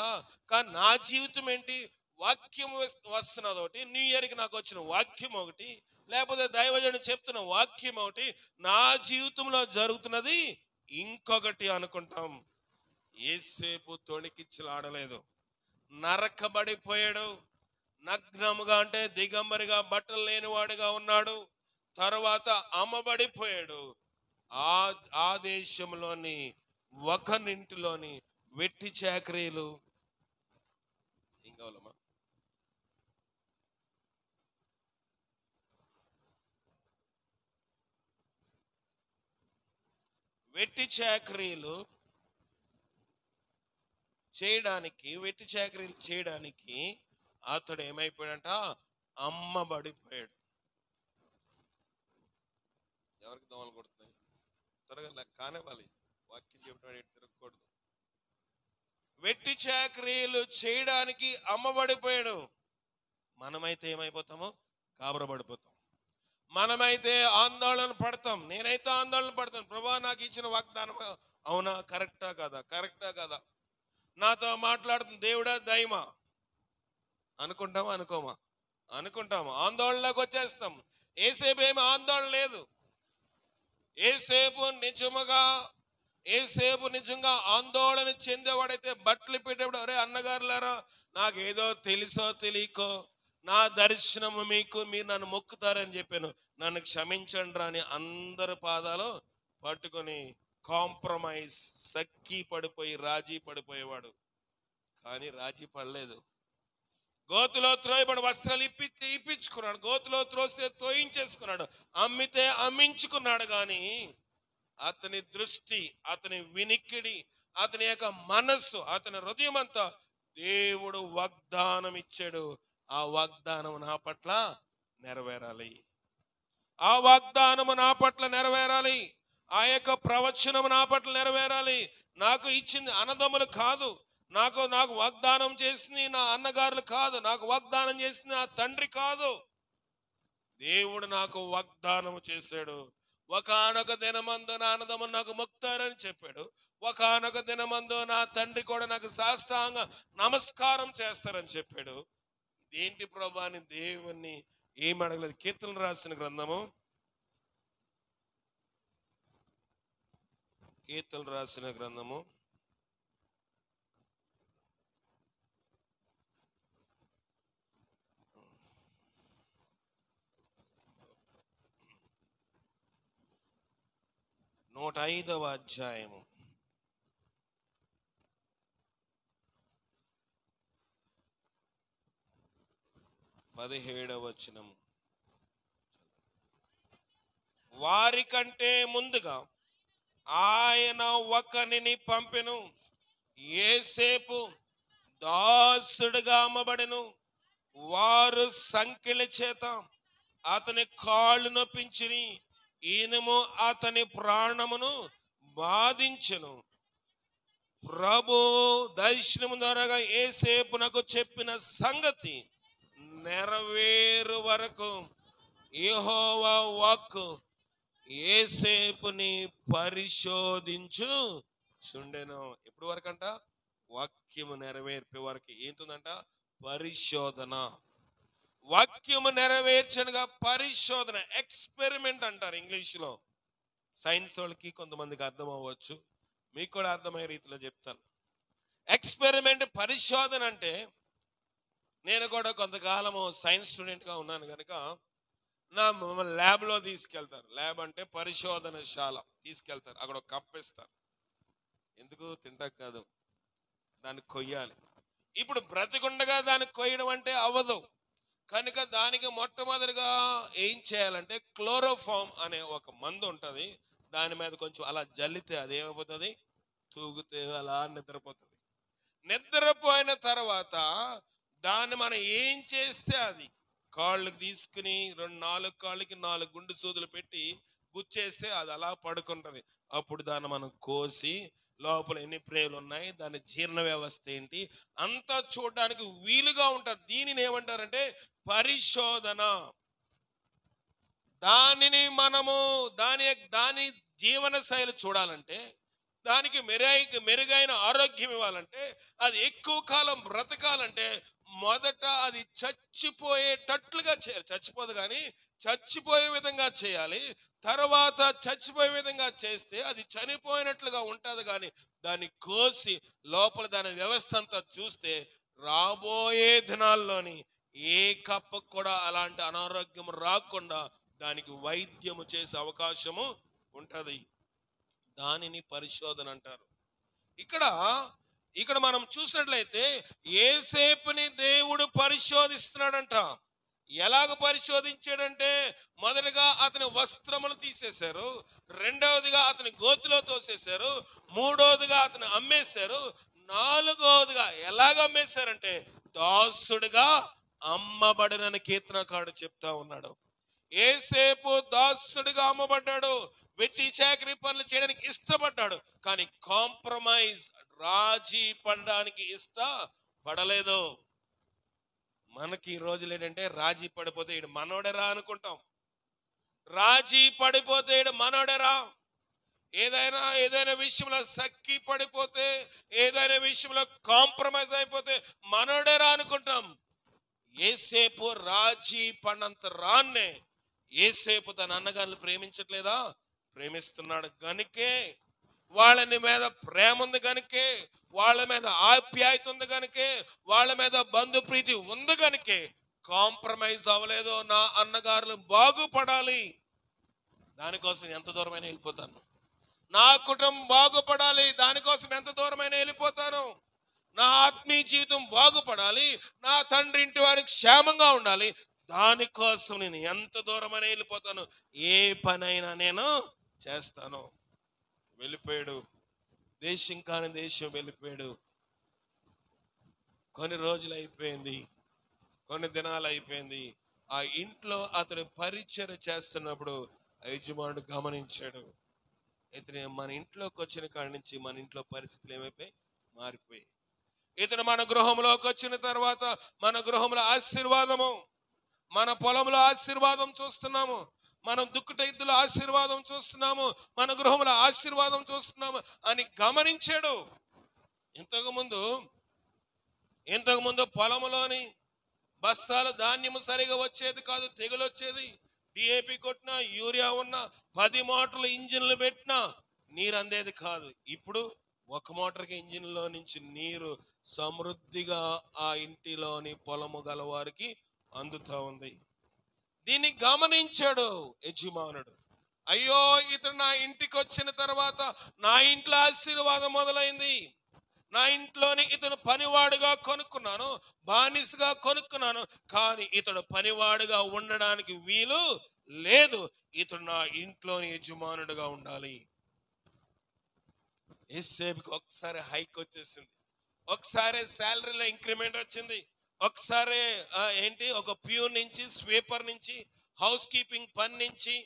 కానీ నా జీవితం ఏంటి? వాక్యం వస్తున్నది ఒకటి, న్యూ ఇయర్కి నాకు వచ్చిన వాక్యం ఒకటి, లేకపోతే దైవజనుడు చెప్తున్న వాక్యం ఒకటి, నా జీవితంలో జరుగుతున్నది ఇంకొకటి అనుకుంటాం. ఏసేపు తొణికిచ్చలాడలేదు. నరకబడిపోయాడు. నగ్నముగా అంటే దిగంబరిగా బట్టలు లేనివాడుగా ఉన్నాడు. తర్వాత అమ్మబడిపోయాడు. ఆ దేశంలోని ఒకనింటిలోని వెట్టి చాకరీలు ఏం కావాలమ్మా? వెట్టి చాకరీలు చేయడానికి అతడు ఏమైపోయాడంట? అమ్మబడిపోయాడు. ఎవరికి దోమలు కొడుతున్నాయి? త్వరగా కానివ్వాలి. వాక్యం చెప్పినాడు, తిరగకూడదు. వెట్టి చాకరీలు చేయడానికి అమ్మబడిపోయాడు. మనమైతే ఏమైపోతామో? కాబరబడిపోతాం. మనమైతే ఆందోళన పడతాం. నేనైతే ఆందోళన పడతాను. ప్రభా నాకు ఇచ్చిన వాగ్దానం అవునా? కరెక్టా కదా? కరెక్టా కదా? నాతో మాట్లాడుతున్న దేవుడా దైవమా? అనుకుంటామా? అనుకోమా? అనుకుంటాము. ఆందోళనలోకి వచ్చేస్తాం. ఏసేపు ఏమి ఆందోళన లేదు. ఏసేపు నిజంగా ఆందోళన చెందేవాడైతే బట్టలు పెట్టేవాడు, అరే అన్నగారులారా నాకేదో తెలుసో తెలియకో నా దర్శనము మీరు నన్ను మొక్కుతారని చెప్పాను, నన్ను క్షమించండి రా అని అందరి పాదాలు పట్టుకొని కాంప్రమైజ్ సక్కి పడిపోయి రాజీ పడిపోయేవాడు. కానీ రాజీ పడలేదు. గోతులో త్రోయబడి వస్త్రాలు ఇప్పించుకున్నాడు. గోతులో త్రోస్తే తోయించేసుకున్నాడు. అమ్మితే అమ్మించుకున్నాడు. కానీ అతని దృష్టి, అతని వినికిడి, అతని యొక్క మనస్సు, అతని హృదయం అంతా దేవుడు వాగ్దానం ఇచ్చాడు. ఆ వాగ్దానం నా పట్ల నెరవేరాలి. ఆ వాగ్దానము నా పట్ల నెరవేరాలి. ఆ యొక్క ప్రవచనము నా పట్ల నెరవేరాలి. నాకు ఇచ్చింది అన్నదమ్ములు కాదు, నాకు వాగ్దానం చేసింది నా అన్నగారులు కాదు, నాకు వాగ్దానం చేసింది నా తండ్రి కాదు. దేవుడు నాకు వాగ్దానం చేశాడు. ఒకానొక దినమందు నా అన్నదమ్ములు నాకు మొక్కుతారని చెప్పాడు. ఒకానొక దినమందు నా తండ్రి కూడా నాకు సాష్టాంగ నమస్కారం చేస్తారని చెప్పాడు. ఇదేంటి ప్రభా అని దేవుణ్ణి ఏమి అడగలేదు. కీర్తనలు రాసిన గ్రంథము, కీర్తనలు రాసిన గ్రంథము 139 105వ అధ్యాయము 17వ వచనం. వారికంటే ముందుగా ఆయన ఒకనిని పంపెను, యేసేపు దాసుడుగా అమ్మబడెను. వారు సంకెళ్ళ చేత అతని కాళ్ళు నొప్పించిని, ఇనుము అతని ప్రాణమును బాధించెను. ప్రభు దర్శనము ద్వారా యేసేపునకు చెప్పిన సంగతి నెరవేరు వరకు యెహోవా వాక్కు యేసేపుని పరిశోధించు చుండెను. ఎప్పుడు వరకంట? వాక్యము నెరవేర్పే వరకు. ఏంటుందంట? పరిశోధన. వాక్యము నెరవేర్చనుగా పరిశోధన, ఎక్స్పెరిమెంట్ అంటారు ఇంగ్లీష్లో. సైన్స్ వాళ్ళకి కొంతమందికి అర్థం అవ్వచ్చు, మీకు కూడా అర్థమయ్యే రీతిలో చెప్తాను. ఎక్స్పెరిమెంట్, పరిశోధన అంటే, నేను కూడా కొంతకాలము సైన్స్ స్టూడెంట్గా ఉన్నాను కనుక నా ల్యాబ్లో తీసుకెళ్తారు. ల్యాబ్ అంటే పరిశోధనశాల తీసుకెళ్తారు. అక్కడ ఒక కప్ ఇస్తారు. ఎందుకు? తింటాక కాదు, దాన్ని కొయ్యాలి. ఇప్పుడు బ్రతికుండగా దాన్ని కొయ్యడం అంటే అవ్వదు కనుక దానికి మొట్టమొదటిగా ఏం చేయాలంటే క్లోరోఫామ్ అనే ఒక మందు ఉంటుంది. దాని మీద కొంచెం అలా జల్లితే అది ఏమైపోతుంది? తూగితే అలా నిద్రపోతుంది. నిద్రపోయిన తర్వాత దాన్ని మనం ఏం చేస్తే అది కాళ్ళకి తీసుకుని 4 కాళ్ళకి 4 గుండు సూదులు పెట్టి గుచ్చేస్తే అది అలా పడుకుంటుంది. అప్పుడు దాన్ని మనం కోసి లోపల ఎన్ని ప్రేలు ఉన్నాయి, దాని జీర్ణ వ్యవస్థ ఏంటి అంతా చూడడానికి వీలుగా ఉంటుంది. దీనిని ఏమంటారంటే పరిశోధన. దానిని మనము దాని జీవన శైలి చూడాలంటే, దానికి మెరుగైన ఆరోగ్యం ఇవ్వాలంటే, అది ఎక్కువ కాలం బ్రతకాలంటే మొదట అది చచ్చిపోయేటట్లుగా చేయాలి. చచ్చిపోదు కానీ చచ్చిపోయే విధంగా చేయాలి. తర్వాత చచ్చిపోయే విధంగా చేస్తే అది చనిపోయినట్లుగా ఉంటుంది. కానీ దాన్ని కోసి లోపల దాని వ్యవస్థ అంతా చూస్తే రాబోయే దినాల్లోని ఏ కప్పకు కూడా అలాంటి అనారోగ్యం రాకుండా దానికి వైద్యము చేసే అవకాశము ఉంటుంది. దానిని పరిశోధన అంటారు. ఇక్కడ మనం చూసినట్లయితే యేసేపుని దేవుడు పరిశోధిస్తున్నాడంట. ఎలాగ పరిశోధించాడంటే, మొదటిగా అతని వస్త్రములు తీసేశారు, రెండవదిగా అతని గోతిలో తోసేశారు, మూడవదిగా అతను అమ్మేశారు, నాలుగవదిగా ఎలాగ అమ్మేశారంటే దాసుడుగా అమ్మబడినని కీర్తనకారుడు చెప్తా ఉన్నాడు. యేసేపు దాసుడుగా అమ్మబడ్డాడు. వెట్టి చాకరీ పనులు చేయడానికి ఇష్టపడ్డాడు, కానీ కాంప్రమైజ్, రాజీ పడడానికి ఇష్టపడలేదు. మనకి ఈ రోజులు ఏంటంటే రాజీ పడిపోతే ఈడు మనోడెరా అనుకుంటాం. రాజీ పడిపోతే ఈడు మనోడెరా. ఏదైనా విషయంలో సక్కి పడిపోతే, ఏదైనా విషయంలో కాంప్రమైజ్ అయిపోతే మనోడెరా అనుకుంటాం. యేసేపు రాజీ పడినంత రాన్నే యేసేపు తన అన్నగారిని ప్రేమించట్లేదా? ప్రేమిస్తున్నాడు గనుకే, వాళ్ళని మీద ప్రేమ ఉంది గనుకే, వాళ్ళ మీద ఆప్యాయత ఉంది గనుకే, వాళ్ళ మీద బంధు ప్రీతి ఉంది గనుకే కాంప్రమైజ్ అవ్వలేదు. నా అన్నగారులు బాగుపడాలి, దానికోసం ఎంత దూరమైనా వెళ్ళిపోతాను. నా కుటుంబం బాగుపడాలి, దానికోసం ఎంత దూరమైనా వెళ్ళిపోతాను. నా ఆత్మీయ జీవితం బాగుపడాలి, నా తండ్రి ఇంటి వారికి క్షేమంగా ఉండాలి, దానికోసం నేను ఎంత దూరమైనా వెళ్ళిపోతాను. ఏ పనైనా నేను చేస్తాను. వెళ్ళిపోయాడు. దేశం కాని దేశం వెళ్ళిపోయాడు. కొన్ని రోజులు అయిపోయింది, కొన్ని దినాలు అయిపోయింది. ఆ ఇంట్లో అతను పరిచర్య చేస్తున్నప్పుడు యజమానుడు గమనించాడు. ఇతను మన ఇంట్లోకి వచ్చిన కాడి నుంచి మన ఇంట్లో పరిస్థితులు ఏమైపోయి మారిపోయి. ఇతను మన గృహంలోకి వచ్చిన తర్వాత మన గృహంలో ఆశీర్వాదము, మన పొలంలో ఆశీర్వాదం చూస్తున్నాము, మనం దుక్కుట ఇద్దులో ఆశీర్వాదం చూస్తున్నాము, మన గృహంలో ఆశీర్వాదం చూస్తున్నాము అని గమనించాడు. ఇంతకుముందు పొలంలోని బస్తాలు ధాన్యము సరిగా వచ్చేది కాదు, తెగులు వచ్చేది. డిఏపి కొట్టినా, యూరియా ఉన్నా, 10 మోటార్లు ఇంజిన్లు పెట్టినా నీరు అందేది కాదు. ఇప్పుడు ఒక మోటార్కి ఇంజిన్లో నుంచి నీరు సమృద్ధిగా ఆ ఇంటిలోని పొలము గల వారికి అందుతా ఉంది. దీన్ని గమనించాడు యజమానుడు. అయ్యో ఇతను నా ఇంటికి వచ్చిన తర్వాత నా ఇంట్లో ఆశీర్వాదం మొదలైంది, నా ఇంట్లోని ఇతను పనివాడుగా కొనుక్కున్నాను, బానిసగా కొనుక్కున్నాను, కానీ ఇతడు పనివాడుగా ఉండడానికి వీలు లేదు, ఇతడు నా ఇంట్లోని యజమానుడుగా ఉండాలి. యేసేపుకి ఒకసారి హైక్ వచ్చేసింది, ఒకసారి శాలరీలో ఇంక్రిమెంట్ వచ్చింది, ఒకసారి ఒక ప్యూర్ నుంచి, స్వీపర్ నుంచి, హౌస్ కీపింగ్ పని నుంచి,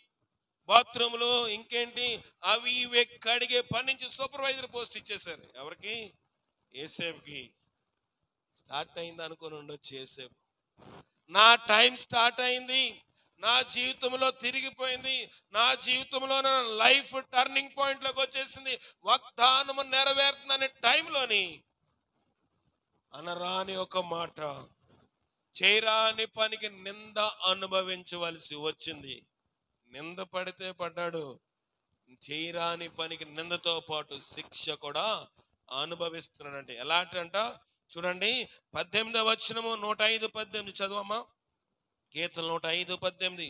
బాత్రూమ్లు ఇంకేంటి అవి ఇవి కడిగే పని నుంచి సూపర్వైజర్ పోస్ట్ ఇచ్చేశారు. ఎవరికి? యేసేపుకి. స్టార్ట్ అయింది అనుకుని ఉండొచ్చు యేసేపు. నా టైం స్టార్ట్ అయింది, నా జీవితంలో తిరిగిపోయింది, నా జీవితంలో లైఫ్ టర్నింగ్ పాయింట్ లోకి వచ్చేసింది, వాగ్దానము నెరవేరుతుందనే టైంలోని అనరాని ఒక మాట, చేయరాని పనికి నింద అనుభవించవలసి వచ్చింది. నింద పడితే పడ్డాడు, చేయరాని పనికి నిందతో పాటు శిక్ష కూడా అనుభవిస్తున్నాడంటే. ఎలాంటంట చూడండి, 18వ వచనము, 105:18 చదవమ్మా. కీర్తన 105:18.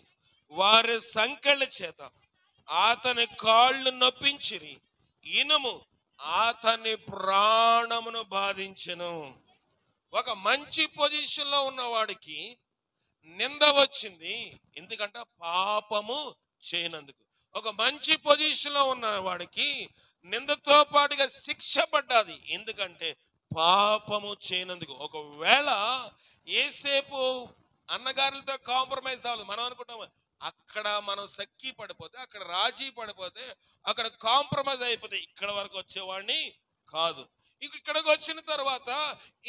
వారి సంకెళ్ళ చేత అతని కాళ్ళు నొప్పించిరి, ఇనుము అతని ప్రాణమును బాధించెను. ఒక మంచి పొజిషన్ లో ఉన్నవాడికి నింద వచ్చింది, ఎందుకంటే పాపము చేయనందుకు. ఒక మంచి పొజిషన్ లో ఉన్న వాడికి నిందతో పాటుగా శిక్ష పడ్డది, ఎందుకంటే పాపము చేయనందుకు. ఒకవేళ యేసేపు అన్నగారులతో కాంప్రమైజ్ అవ్వదు. మనం అనుకుంటాం అక్కడ మనం సక్కి పడిపోతే, అక్కడ రాజీ పడిపోతే, అక్కడ కాంప్రమైజ్ అయిపోతే ఇక్కడ వరకు వచ్చేవాడిని కాదు. ఇక్కడికి వచ్చిన తర్వాత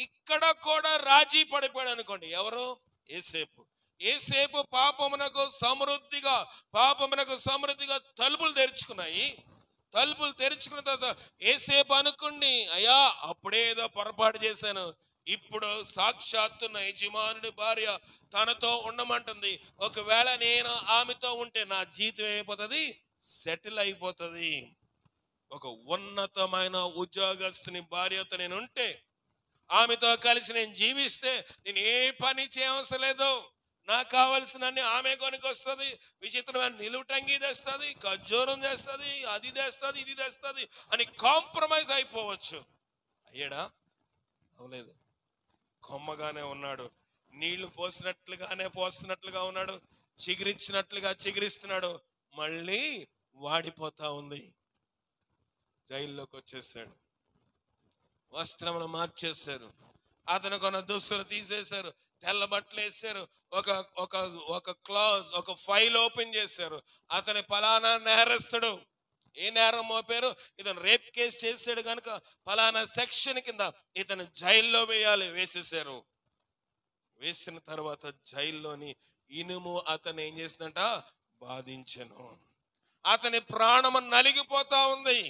ఇక్కడ కూడా రాజీ పడిపోయాడు అనుకోండి. ఎవరు? యేసేపు. యేసేపు పాపమునకు సమృద్ధిగా తలుపులు తెరుచుకున్నాయి. తలుపులు తెరుచుకున్న తర్వాత యేసేపు అనుకుని, అయ్యా అప్పుడేదో పొరపాటు చేశాను, ఇప్పుడు సాక్షాత్తు నా యజమానుడి భార్య తనతో ఉండమంటుంది, ఒకవేళ నేను ఆమెతో ఉంటే నా జీవితం అయిపోతుంది, సెటిల్ అయిపోతుంది. ఒక ఉన్నతమైన ఉద్యోగస్తుని భార్యతో నేను ఉంటే, ఆమెతో కలిసి నేను జీవిస్తే, నేను ఏ పని చేయవలసిన లేదు, నాకు కావలసినన్ని ఆమె కొనుకొస్తుంది, విచిత్రమైన నిలువుటంగి తెస్తుంది, ఖర్జూరం తెస్తుంది, అది తెస్తుంది, ఇది తెస్తుంది అని కాంప్రమైజ్ అయిపోవచ్చు. అయ్యాడా? అవలేదు. కొమ్మగానే ఉన్నాడు, నీళ్లు పోస్తున్నట్లుగా ఉన్నాడు, చిగురిస్తున్నాడు, మళ్ళీ వాడిపోతా ఉంది. జైల్లోకి వచ్చేసాడు, వస్త్రములు మార్చేశారు, అతను కొన్న దుస్తులు తీసేశారు, తెల్ల బట్టలు వేసారు, ఒక ఫైల్ ఓపెన్ చేశారు, అతని ఫలానా నేరస్తుడు, ఏ నేరం మోపారు, ఇతను రేప్ కేసు చేశాడు కనుక ఫలానా సెక్షన్ కింద ఇతను జైల్లో వేసేసారు. వేసిన తర్వాత జైల్లోని ఇనుము అతను ఏం చేసిందంట, బాధించెను. అతని ప్రాణము నలిగిపోతా ఉంది.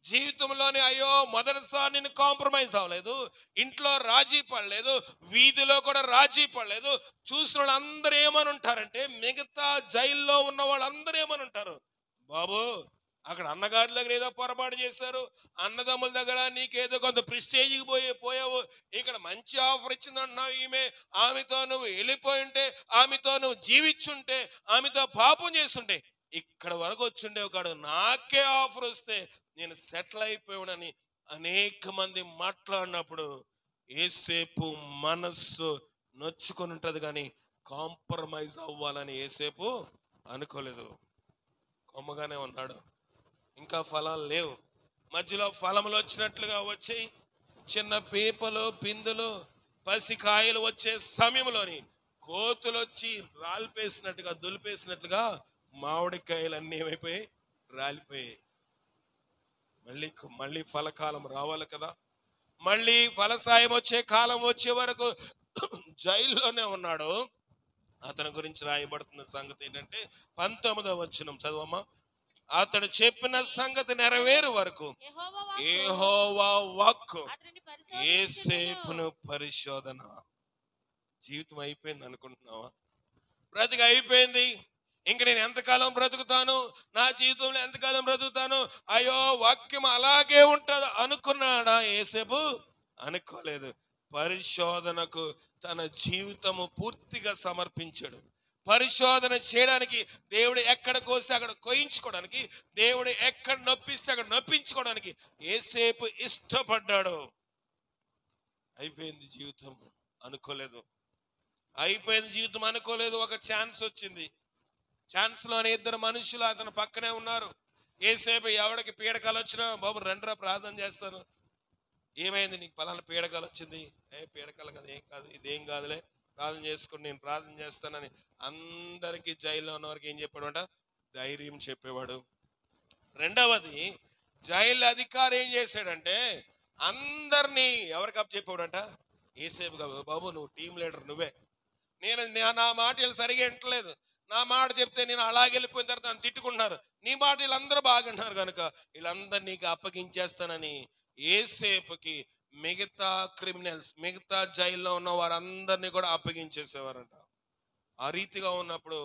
జీవితంలోనే అయ్యో మొదటిసారి నేను కాంప్రమైజ్ అవ్వలేదు, ఇంట్లో రాజీ పడలేదు, వీధిలో కూడా రాజీ పడలేదు. చూసిన వాళ్ళందరూ ఏమని ఉంటారంటే, మిగతా జైల్లో ఉన్న వాళ్ళందరూ ఏమని ఉంటారు, బాబు అక్కడ అన్నగారి దగ్గర ఏదో పొరపాటు చేశారు, అన్నదమ్ముల దగ్గర నీకేదో కొంత ప్రిస్టేజ్కి పోయావు, ఇక్కడ మంచి ఆఫర్ ఇచ్చిందంటున్నావు, ఆమెతో నువ్వు వెళ్ళిపోయి ఉంటే, ఆమెతో నువ్వు జీవించుంటే, ఆమెతో పాపం చేస్తుంటే ఇక్కడ వరకు వచ్చిండేవి కాడు, నాకే ఆఫర్ వస్తే నేను సెటిల్ అయిపోయాడని అనేక మంది మాట్లాడినప్పుడు యేసేపు మనస్సు నొచ్చుకొని ఉంటుంది, కానీ కాంప్రమైజ్ అవ్వాలని యేసేపు అనుకోలేదు. కొమ్మగానే ఉన్నాడు, ఇంకా ఫలాలు లేవు. మధ్యలో ఫలములు వచ్చినట్లుగా వచ్చాయి, చిన్న పీపలు, పిందులు, పసికాయలు వచ్చే సమయంలోని కోతులు వచ్చి దులిపేసినట్లుగా మామిడికాయలు అన్నీ ఏమైపోయాయి, రాలిపోయాయి. మళ్ళీ ఫలకాలం రావాలి కదా, మళ్ళీ ఫలసాయం వచ్చే కాలం వచ్చే వరకు జైల్లోనే ఉన్నాడు. అతని గురించి రాయబడుతున్న సంగతి ఏంటంటే 19వ వచనం చదవమ్మా. అతడు చెప్పిన సంగతి నెరవేరు వరకు యెహోవా వాక్కు యేసేపును పరిశోధన. జీవితం అయిపోయింది అనుకుంటున్నావా? బ్రతికి అయిపోయింది, ఇంక నేను ఎంతకాలం బ్రతుకుతాను, నా జీవితంలో ఎంతకాలం బ్రతుకుతాను, అయ్యో వాక్యం అలాగే ఉంటుంది అనుకున్నాడా యేసేపు? అనుకోలేదు. పరిశోధనకు తన జీవితము పూర్తిగా సమర్పించాడు. పరిశోధన చేయడానికి, దేవుడు ఎక్కడ కోస్తే అక్కడ కోయించుకోవడానికి, దేవుడు ఎక్కడ నొప్పిస్తే అక్కడ నొప్పించుకోవడానికి యేసేపు ఇష్టపడ్డాడు. అయిపోయింది జీవితం అనుకోలేదు, అయిపోయింది జీవితం అనుకోలేదు. ఒక ఛాన్స్ వచ్చింది. ఛాన్స్లోనే ఇద్దరు మనుషులు అతను పక్కనే ఉన్నారు. యేసేపు ఎవడికి పీడకాలు వచ్చినా, బాబు రండిరా ప్రార్థన చేస్తాను. ఏమైంది, నీకు పలానా పీడకాలు వచ్చింది? పీడకాలు కదా, ఏం కాదు, ఇదేం కాదులే, ప్రార్థన చేసుకుని నేను ప్రార్థన చేస్తానని అందరికీ జైల్లో ఉన్నవారికి ఏం చెప్పాడు అంట? ధైర్యం చెప్పేవాడు. రెండవది, జైలు అధికారి ఏం చేశాడంటే అందరినీ ఎవరికి అప్ చెప్పాడంట? యేసేపు. బాబు నువ్వు టీం లీడర్, నువ్వే. నా మాటలు సరిగా వింటలేదు, నా మాట చెప్తే నేను అలాగే వెళ్ళిపోయిన తర్వాత నన్ను తిట్టుకుంటున్నారు, నీ మాట వీళ్ళందరూ బాగుంటున్నారు కనుక వీళ్ళందరినీ నీకు అప్పగించేస్తానని యేసేపుకి మిగతా క్రిమినల్స్, మిగతా జైల్లో ఉన్న వారందరినీ కూడా అప్పగించేసేవారంట. ఆ రీతిగా ఉన్నప్పుడు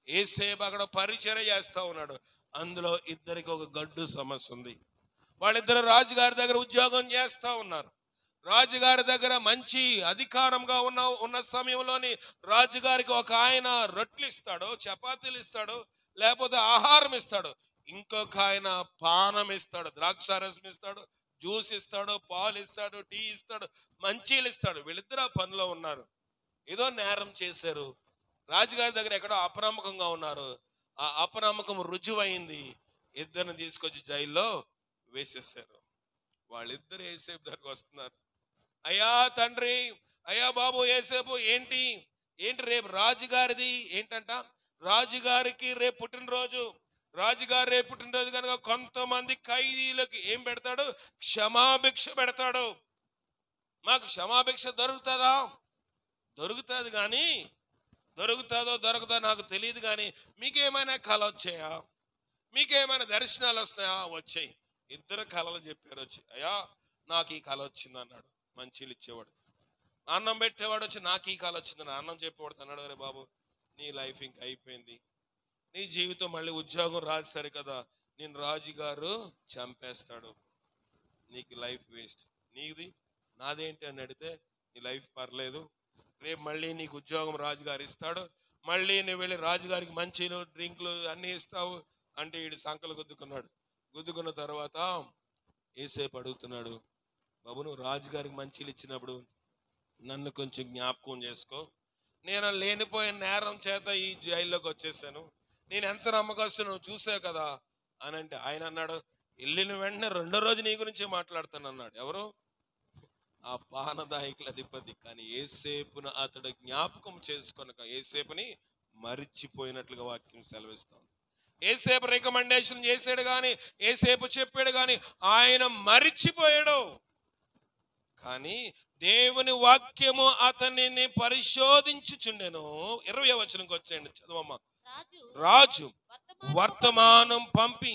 యేసేపు అక్కడ పరిచర్య చేస్తా ఉన్నాడు. అందులో ఇద్దరికి ఒక గడ్డు సమస్య ఉంది. వాళ్ళిద్దరు రాజుగారి దగ్గర ఉద్యోగం చేస్తా ఉన్నారు. రాజుగారి దగ్గర మంచి అధికారంగా ఉన్న సమయంలోని రాజుగారికి ఒక ఆయన రొట్టెలు ఇస్తాడు, చపాతీలు ఇస్తాడు, లేకపోతే ఆహారం ఇస్తాడు. ఇంకొక ఆయన పానం ఇస్తాడు, ద్రాక్షారసం ఇస్తాడు, జ్యూస్ ఇస్తాడు, పాలు ఇస్తాడు, టీ ఇస్తాడు, మంచీలు ఇస్తాడు. వీళ్ళిద్దరు ఆ పనిలో ఉన్నారు. ఏదో నేరం చేశారు, రాజుగారి దగ్గర ఎక్కడో అపనమ్మకంగా ఉన్నారు. ఆ అపనమ్మకం రుజువైంది. ఇద్దరిని తీసుకొచ్చి జైల్లో వేసేసారు. వాళ్ళిద్దరు యేసేపు దగ్గరకు వస్తున్నారు. అయ్యా తండ్రి, అయ్యా బాబు యేసేపు, ఏంటి రేపు రాజుగారిది ఏంటంట? రాజుగారికి రేపు పుట్టినరోజు. రాజుగారు రేపు పుట్టినరోజు కనుక కొంతమంది ఖైదీలకు ఏం పెడతాడు? క్షమాభిక్ష పెడతాడు. మాకు క్షమాభిక్ష దొరుకుతుందా? దొరుకుతుంది, కానీ దొరుకుతుందో దొరకదో నాకు తెలియదు, కానీ మీకేమైనా కళ వచ్చాయా? మీకేమైనా దర్శనాలు వస్తున్నాయా? వచ్చాయి. ఇద్దరు కళలు చెప్పారు. వచ్చి, అయ్యా నాకు ఈ కళ వచ్చింది అన్నాడు. మంచిలు ఇచ్చేవాడు. అన్నం పెట్టేవాడు వచ్చి, నాకు ఈ కళ వచ్చిందని అన్నం చెప్పేవాడు అన్నాడు. అరే బాబు, నీ లైఫ్ ఇంక అయిపోయింది, నీ జీవితం మళ్ళీ ఉద్యోగం రాదు సరే కదా, నేను రాజుగారు చంపేస్తాడు, నీకు లైఫ్ వేస్ట్. నీది నాదేంటి అని అడిగితే, నీ లైఫ్ పర్లేదు, రేపు మళ్ళీ నీకు ఉద్యోగం రాజుగారు ఇస్తాడు, మళ్ళీ నువ్వు వెళ్ళి రాజుగారికి మంచిలు డ్రింకులు అన్నీ ఇస్తావు అంటే వీడు సంకలు గుద్దుకున్నాడు. గుద్దుకున్న తర్వాత యేసేపు అడుగుతున్నాడు, బాబు నువ్వు రాజుగారికి మంచిలు ఇచ్చినప్పుడు నన్ను కొంచెం జ్ఞాపకం చేసుకో. నేను లేనిపోయిన నేరం చేత ఈ జైల్లోకి వచ్చేసాను, నేను ఎంత నమ్మకస్తు నువ్వు చూసావు కదా అని అంటే ఆయన అన్నాడు, వెళ్ళిన వెంటనే రెండో రోజు నీ గురించే మాట్లాడుతాను అన్నాడు. ఎవరు? ఆ పానదాయకుల అధిపతి. కానీ యేసేపును అతడు జ్ఞాపకం చేసుకొనక యేసేపుని మరిచిపోయినట్లుగా వాక్యం సెలవిస్తాం. యేసేపు రికమెండేషన్ చేసాడు కానీ, యేసేపు చెప్పాడు కానీ ఆయన మరిచిపోయాడు. కానీ దేవుని వాక్యము అతనిని పరిశోధించుచుండెను. 20వ వచనంకి వచ్చేయండి, చదవమ్మా. రాజు వర్తమానం పంపి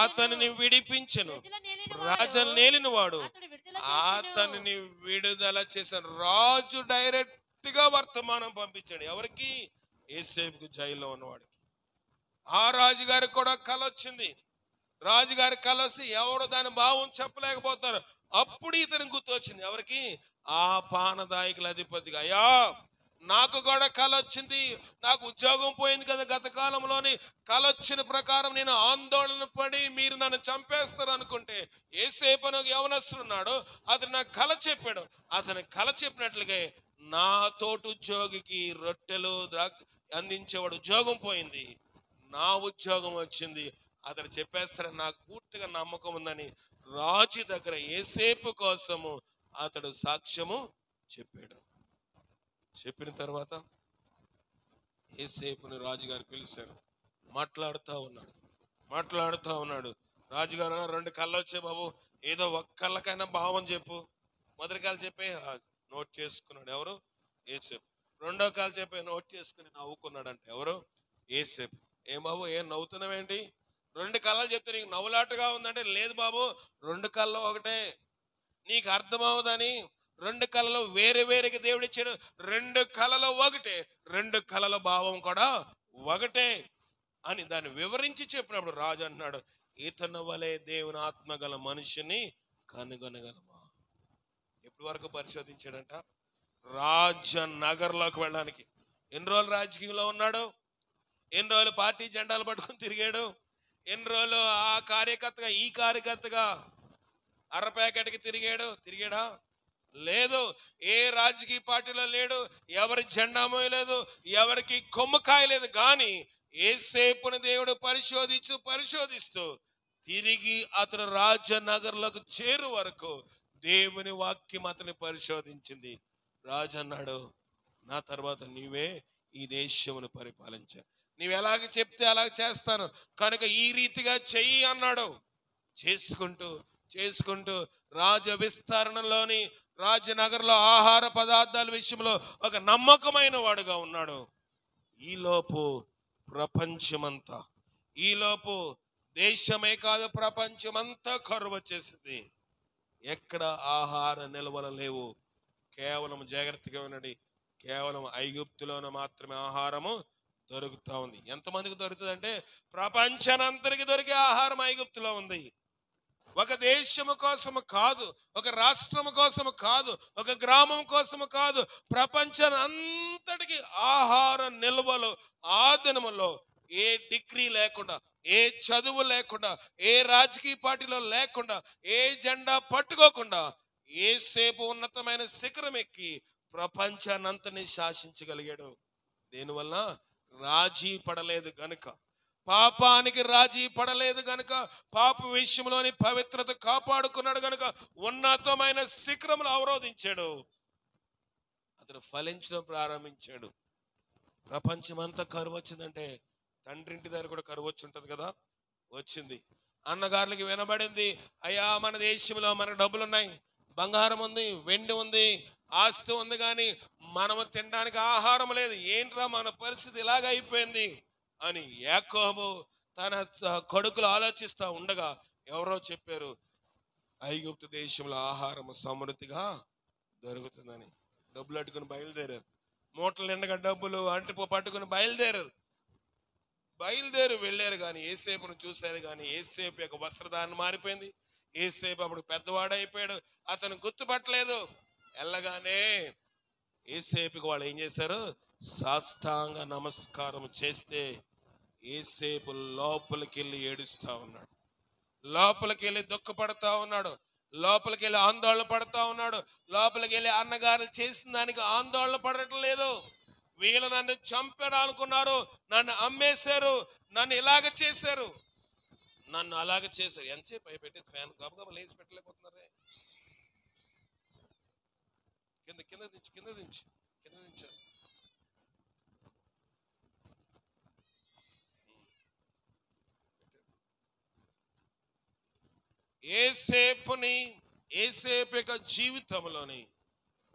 అతనిని విడిపించెను. రాజులు నేలిన వాడు అతనిని విడుదల చేశాను. రాజు డైరెక్ట్ గా వర్తమానం పంపించాడు. ఎవరికి? యేసేపుకు, జైల్లో ఉన్నవాడికి. ఆ రాజుగారికి కూడా కళ వచ్చింది. రాజుగారి కళ వస్తే ఎవడు దాని భావం చెప్పలేకపోతారు. అప్పుడు ఇతను గుర్తొచ్చింది. ఎవరికి? ఆ పానదాయకుల అధిపతిగా, అయ్యా నాకు కూడా కళ వచ్చింది, నాకు ఉద్యోగం పోయింది కదా గత కాలంలోని, కళ వచ్చిన ప్రకారం నేను ఆందోళన పడి మీరు నన్ను చంపేస్తారు అనుకుంటే, యేసేపు అనే యవనస్తుడున్నాడు, అతను నాకు కళ చెప్పాడు. అతను కళ చెప్పినట్లుగా నా తోటి ఉద్యోగికి రొట్టెలు అందించేవాడు ఉద్యోగం పోయింది, నా ఉద్యోగం వచ్చింది, అతను చెప్పేస్తాడని నాకు పూర్తిగా నమ్మకం ఉందని రాజు దగ్గర యేసేపు కోసము అతడు సాక్ష్యము చెప్పాడు. చెప్పిన తర్వాత యేసేపుని రాజుగారు పిలిచారు. మాట్లాడుతూ ఉన్నాడు. రాజుగారు, 2 కళ్ళు వచ్చాయి బాబు, ఏదో ఒక్క కళ్ళకైనా భావం చెప్పు. మొదటి కాలు చెప్పి నోట్ చేసుకున్నాడు. ఎవరు? యేసేపు. రెండో కాలు చెప్పి నోట్ చేసుకుని నవ్వుకున్నాడు. అంటే ఎవరు? యేసేపు. ఏం బాబు ఏం నవ్వుతున్నావేంటి? 2 కళ్ళలు చెప్తే నీకు నవ్వులాటగా ఉందంటే, లేదు బాబు 2 కళ్ళు ఒకటే, నీకు అర్థమవుదని 2 కళలు వేరే వేరేగా దేవుడు ఇచ్చాడు. 2 కళలు ఒకటే, 2 కళల భావం కూడా ఒకటే అని దాన్ని వివరించి చెప్పినప్పుడు రాజు అన్నాడు, ఇతను వలె దేవుని ఆత్మ గల మనిషిని కనుగొనగలమా? ఎప్పటి వరకు పరిశోధించాడంట? రాజ నగర్లోకి వెళ్ళడానికి. ఎన్ని రోజులు రాజకీయంలో ఉన్నాడు, ఎన్ని రోజులు పార్టీ జెండాలు పట్టుకొని తిరిగాడు, ఎన్ని రోజులు ఆ కార్యకర్తగా ఈ కార్యకర్తగా అర్ర ప్యాకెట్కి తిరిగాడా? లేదు. ఏ రాజకీయ పార్టీలో లేడు, ఎవరి జెండా మోయలేదు, ఎవరికి కొమ్ము కాయలేదు. కానీ యేసేపుని దేవుడు పరిశోధిస్తూ తిరిగి అతను రాజనగర్లకు చేరు వరకు దేవుని వాక్యం అతని పరిశోధించింది. రాజు అన్నాడు, నా తర్వాత నీవే ఈ దేశమును పరిపాలించాను, నీవు ఎలాగ చెప్తే అలాగ చేస్తాను, కనుక ఈ రీతిగా చెయ్యి అన్నాడు. చేసుకుంటూ రాజ విస్తరణలోని రాజనగర్లో ఆహార పదార్థాల విషయంలో ఒక నమ్మకమైన వాడుగా ఉన్నాడు. ఈలోపు ప్రపంచమంతా, ఈలోపు దేశమే కాదు ప్రపంచమంతా కరువు వచ్చేసింది. ఎక్కడ ఆహార నిల్వలు లేవు. కేవలం జాగ్రత్తగా ఉండండి, కేవలం ఐగుప్తులోనే మాత్రమే ఆహారము దొరుకుతా ఉంది. ఎంతమందికి దొరుకుతుంది అంటే ప్రపంచానంతరికి దొరికే ఆహారం ఐగుప్తులో ఉంది. ఒక దేశము కోసము కాదు, ఒక రాష్ట్రము కోసము కాదు, ఒక గ్రామం కోసము కాదు, ప్రపంచం అంతటికి ఆహార నిల్వలు ఆ దినములో ఏ డిగ్రీ లేకుండా, ఏ చదువు లేకుండా, ఏ రాజకీయ పార్టీలో లేకుండా, ఏ జెండా పట్టుకోకుండా యేసేపు ఉన్నతమైన శిఖరం ఎక్కి ప్రపంచానంతని శాసించగలిగాడు. దేనివల్ల? రాజీ పడలేదు గనుక, పాపానికి రాజీ పడలేదు గనుక, పాప విషయంలోని పవిత్రత కాపాడుకున్నాడు గనుక ఉన్నతమైన శిఖరములు అవరోధించాడు. అతను ఫలించడం ప్రారంభించాడు. ప్రపంచమంతా కరువు వచ్చిందంటే తండ్రింటి దగ్గర కూడా కరువు వచ్చి ఉంటుంది కదా, వచ్చింది. అన్నగారులకి వినబడింది, అయ్యా మన దేశంలో మనకు డబ్బులు ఉన్నాయి, బంగారం ఉంది, వెండి ఉంది, ఆస్తి ఉంది, కానీ మనము తినడానికి ఆహారం లేదు, ఏంట్రా మన పరిస్థితి ఇలాగ అయిపోయింది అని యాకోబు తన కొడుకులు ఆలోచిస్తూ ఉండగా ఎవరో చెప్పారు, ఐగుప్తు దేశంలో ఆహారం సమృద్ధిగా దొరుకుతుందని. డబ్బులు అట్టుకుని బయలుదేరారు. మూటలు నిండగా డబ్బులు పట్టుకుని బయలుదేరి వెళ్ళారు. కానీ యేసేపును చూశారు, కానీ యేసేపు యొక్క వస్త్రధారణ మారిపోయింది. యేసేపు అప్పుడు పెద్దవాడైపోయాడు, అతను గుర్తుపట్టలేదు. వెళ్ళగానే యేసేపుకి వాళ్ళు ఏం చేశారు? సాష్టాంగ నమస్కారం చేస్తే యేసేపు లోపలికి వెళ్ళి ఏడుస్తా ఉన్నాడు, లోపలికి వెళ్ళి దుఃఖపడతా ఉన్నాడు, లోపలికి వెళ్ళి ఆందోళన పడతా ఉన్నాడు. లోపలికి వెళ్ళి అన్నగారు చేసిన దానికి ఆందోళన పడటం లేదు. వీళ్ళు నన్ను చంపారు అనుకున్నారు, నన్ను అమ్మేశారు, నన్ను ఇలాగ చేశారు, నన్ను అలాగ చేశారు. ఎంతసేపు అయిపెట్టి ఫ్యాన్ గబగబ లేచి పెట్టలేకపోతున్నారే. కింద దించారు. యేసేపు యొక్క జీవితంలోని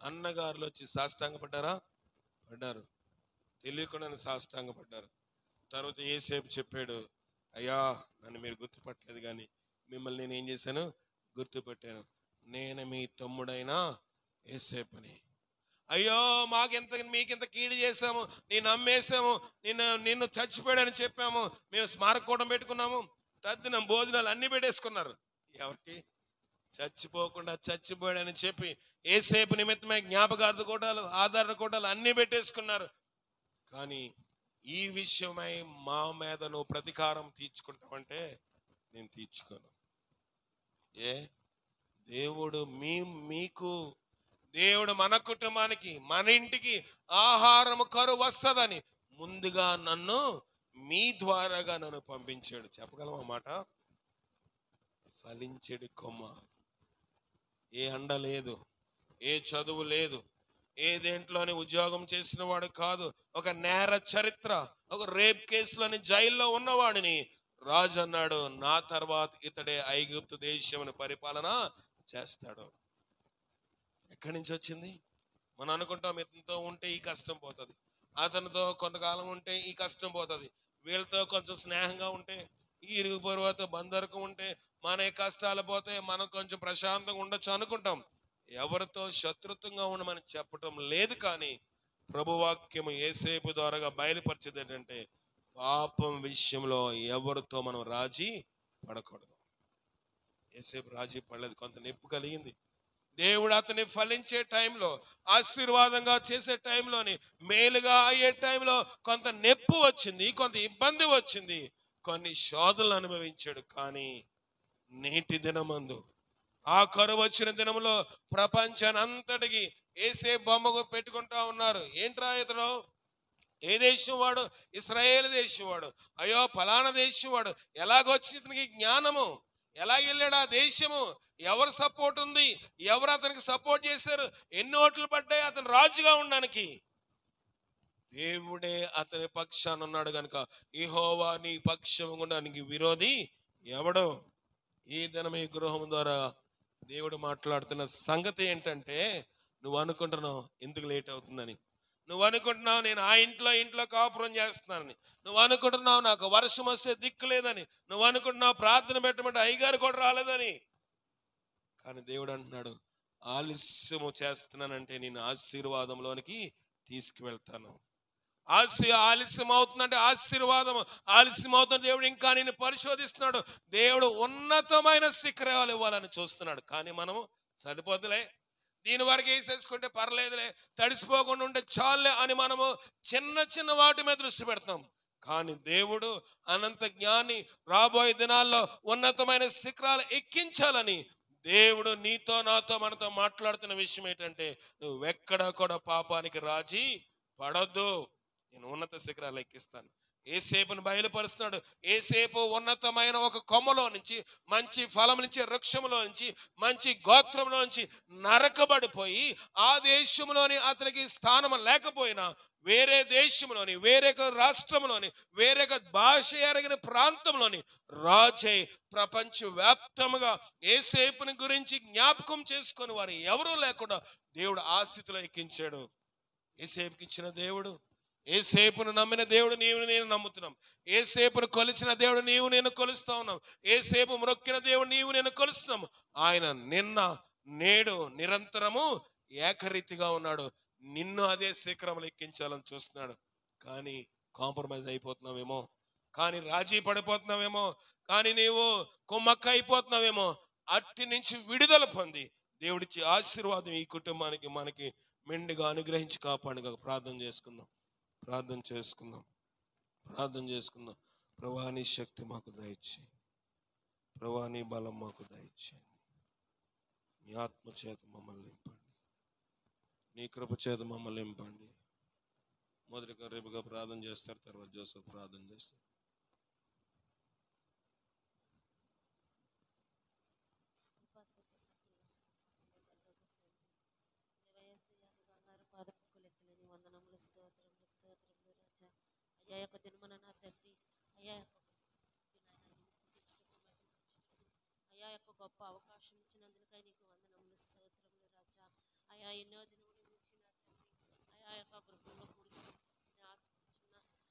అన్నగారులు వచ్చి సాష్టాంగపడ్డారా? పడ్డారు. తెలియకుండానే సాష్టాంగపడ్డారు. తర్వాత యేసేపు చెప్పాడు, అయ్యా నన్ను మీరు గుర్తుపట్టలేదు, కానీ మిమ్మల్ని నేను ఏం చేశాను? గుర్తుపట్టాను. నేను మీ తమ్ముడైనా యేసేపుని. అయ్యో మీకెంత కీడు చేశాము, నేను అమ్మేశాము, నిన్ను చచ్చిపోయాడని చెప్పాము, మేము స్మారకూటం పెట్టుకున్నాము, తద్దినం భోజనాలు అన్ని పెట్టేసుకున్నారు. ఎవరికి? చచ్చిపోయాడని చెప్పి యేసేపు నిమిత్తమే జ్ఞాపకార్థ కోటాలు, ఆధార కోటాలు అన్ని పెట్టేసుకున్నారు. కానీ ఈ విషయమై మా మీద నువ్వు ప్రతీకారం తీర్చుకుంటావంటే నేను తీర్చుకోను. దేవుడు మన కుటుంబానికి, మన ఇంటికి ఆహారం కరువు వస్తుందని ముందుగా మీ ద్వారాగా నన్ను పంపించాడు. చెప్పగలమా మాట? ఫలించెడి కొమ్మ. ఏ అండ లేదు, ఏ చదువు లేదు, ఏ దేంట్లోని ఉద్యోగం చేసిన వాడు కాదు, ఒక నేర చరిత్ర, ఒక రేప్ కేసులోని జైల్లో ఉన్నవాడిని రాజు అన్నాడు, నా తర్వాత ఇతడే ఐగుప్తు దేశమును పరిపాలన చేస్తాడు. ఎక్కడి నుంచి వచ్చింది? మనం అనుకుంటాం ఇతనితో ఉంటే ఈ కష్టం పోతుంది, అతనితో కొంతకాలం ఉంటే ఈ కష్టం పోతుంది, వీళ్ళతో కొంచెం స్నేహంగా ఉంటే, ఈ ఇరుగు పొరుగుతో బందరుకు ఉంటే మన కష్టాలు పోతే మనం కొంచెం ప్రశాంతంగా ఉండొచ్చు అనుకుంటాం. ఎవరితో శత్రుత్వంగా ఉండమని చెప్పటం లేదు. కానీ ప్రభువాక్యము యేసేపు ద్వారాగా బయలుపరిచేది ఏంటంటే పాపం విషయంలో ఎవరితో మనం రాజీ పడకూడదు. యేసేపు రాజీ పడలేదు. కొంత నొప్పి కలిగింది, దేవుడు అతన్ని ఫలించే టైంలో, ఆశీర్వాదంగా చేసే టైంలోని, మేలుగా అయ్యే టైంలో కొంత నొప్పి వచ్చింది, కొంత ఇబ్బంది వచ్చింది, కొన్ని శోధనలు అనుభవించాడు. కానీ నేటి దినమందు ఆ కరువు వచ్చిన దినంలో ప్రపంచాన్ని అంతటికి ఏసే బొమ్మకు పెట్టుకుంటా ఉన్నారు. ఏంట్రా ఇతను, ఏ దేశం వాడు? ఇశ్రాయేల్ దేశం వాడు. అయ్యో ఫలానా దేశం వాడు. ఎలాగొచ్చి ఇతనికి జ్ఞానము, ఎలాగెళ్ళాడు ఆ దేశము, ఎవరు సపోర్ట్ ఉంది, ఎవరు అతనికి సపోర్ట్ చేశారు, ఎన్ని ఓట్లు పడ్డాయి అతను రాజుగా ఉండడానికి? దేవుడే అతని పక్షాన ఉన్నాడు గనుక యెహోవా నీ పక్షం ఉండడానికి విరోధి ఎవడు? ఈ దినం ఈ గృహం ద్వారా దేవుడు మాట్లాడుతున్న సంగతి ఏంటంటే, నువ్వు అనుకుంటున్నావు ఎందుకు లేట్ అవుతుందని, నువ్వు అనుకుంటున్నావు నేను ఆ ఇంట్లో కాపురం చేస్తున్నానని, నువ్వు అనుకుంటున్నావు నాకు వర్షం వస్తే దిక్కు లేదని, నువ్వు అనుకుంటున్నావు ప్రార్థన పెట్టమంటే అయ్యగారు కూడా రాలేదని. కానీ దేవుడు అంటున్నాడు, ఆలస్యము చేస్తున్నానంటే నేను ఆశీర్వాదంలోనికి తీసుకువెళ్తాను. ఆలస్యం అవుతుందంటే ఆశీర్వాదం ఆలస్యం అవుతుంది. దేవుడు ఇంకా నేను పరిశోధిస్తున్నాడు. దేవుడు ఉన్నతమైన శిఖరాలు ఇవ్వాలని చూస్తున్నాడు. కానీ మనము సరిపోతులే, దీని వరకు వేసేసుకుంటే పర్లేదులే, తడిసిపోకుండా ఉంటే చాలే అని మనము చిన్న చిన్న వాటి మీద దృష్టి పెడతాం. కానీ దేవుడు అనంత జ్ఞాని, రాబోయే దినాల్లో ఉన్నతమైన శిఖరాలు ఎక్కించాలని దేవుడు నీతో నాతో మనతో మాట్లాడుతున్న విషయం ఏంటంటే, నువ్వెక్కడ కూడా పాపానికి రాజీ పడొద్దు, నేను ఉన్నత శిఖరాలు ఎక్కిస్తాను. ఏసేపును బయలుపరుస్తున్నాడు. ఏసేపు ఉన్నతమైన ఒక కొమ్మలో నుంచి, మంచి ఫలం నుంచి, వృక్షంలో నుంచి, మంచి గోత్రంలో నుంచి నరకబడిపోయి ఆ దేశంలోని అతనికి స్థానం లేకపోయినా వేరే దేశంలోని, వేరే రాష్ట్రంలోని, వేరే భాష ఎరగిన ప్రాంతంలోని రాజై ప్రపంచవ్యాప్తముగా ఏసేపుని గురించి జ్ఞాపకం చేసుకొని వారు ఎవరూ లేకుండా దేవుడు ఆ స్థితిలో ఎక్కించాడు. ఏసేపుకి ఇచ్చిన దేవుడు, ఏసేపును నమ్మిన దేవుడు నీవు నేను నమ్ముతున్నాం. ఏసేపును కొలిచిన దేవుడు నీవు నేను కొలుస్తా ఉన్నాం. ఏసేపు మ్రొక్కిన దేవుడు నీవు నేను కొలుస్తున్నాం. ఆయన నిన్న నేడు నిరంతరము ఏకరీతిగా ఉన్నాడు. నిన్ను అదే శిఖరంలో ఎక్కించాలని చూస్తున్నాడు. కానీ కాంప్రమైజ్ అయిపోతున్నావేమో, కానీ రాజీ పడిపోతున్నావేమో, కానీ నీవు కుమ్మక్క అయిపోతున్నావేమో. అట్టి నుంచి విడుదల పొంది దేవుడిచ్చి ఆశీర్వాదం ఈ కుటుంబానికి మనకి మెండుగా అనుగ్రహించి కాపాడుగా ప్రార్థన చేసుకుందాం. ప్రార్థన చేసుకుందాం. ప్రభువా నీ శక్తి మాకు దయచేయి, ప్రభువా నీ బలం మాకు దయచేయండి, నీ ఆత్మ చేత మమ్మల్ని నింపండి, నీ కృప చేత మమ్మల్ని నింపండి. మొదటిగా రేపుగా ప్రార్థన చేస్తారు, తర్వాత జోసెఫ్ ప్రార్థన చేస్తారు. అయ్యా యొక్క దినమున నా తండ్రి, అయ్యా అయ్యా యొక్క గొప్ప అవకాశం ఇచ్చినందుకై నీకు వందనములు, స్తోత్రములు రాజా. అయ్యా ఎన్నో దినముల నుంచి నా తండ్రి, అయ్యా యొక్క గృహంలో కూడుకుని ఆశించున్న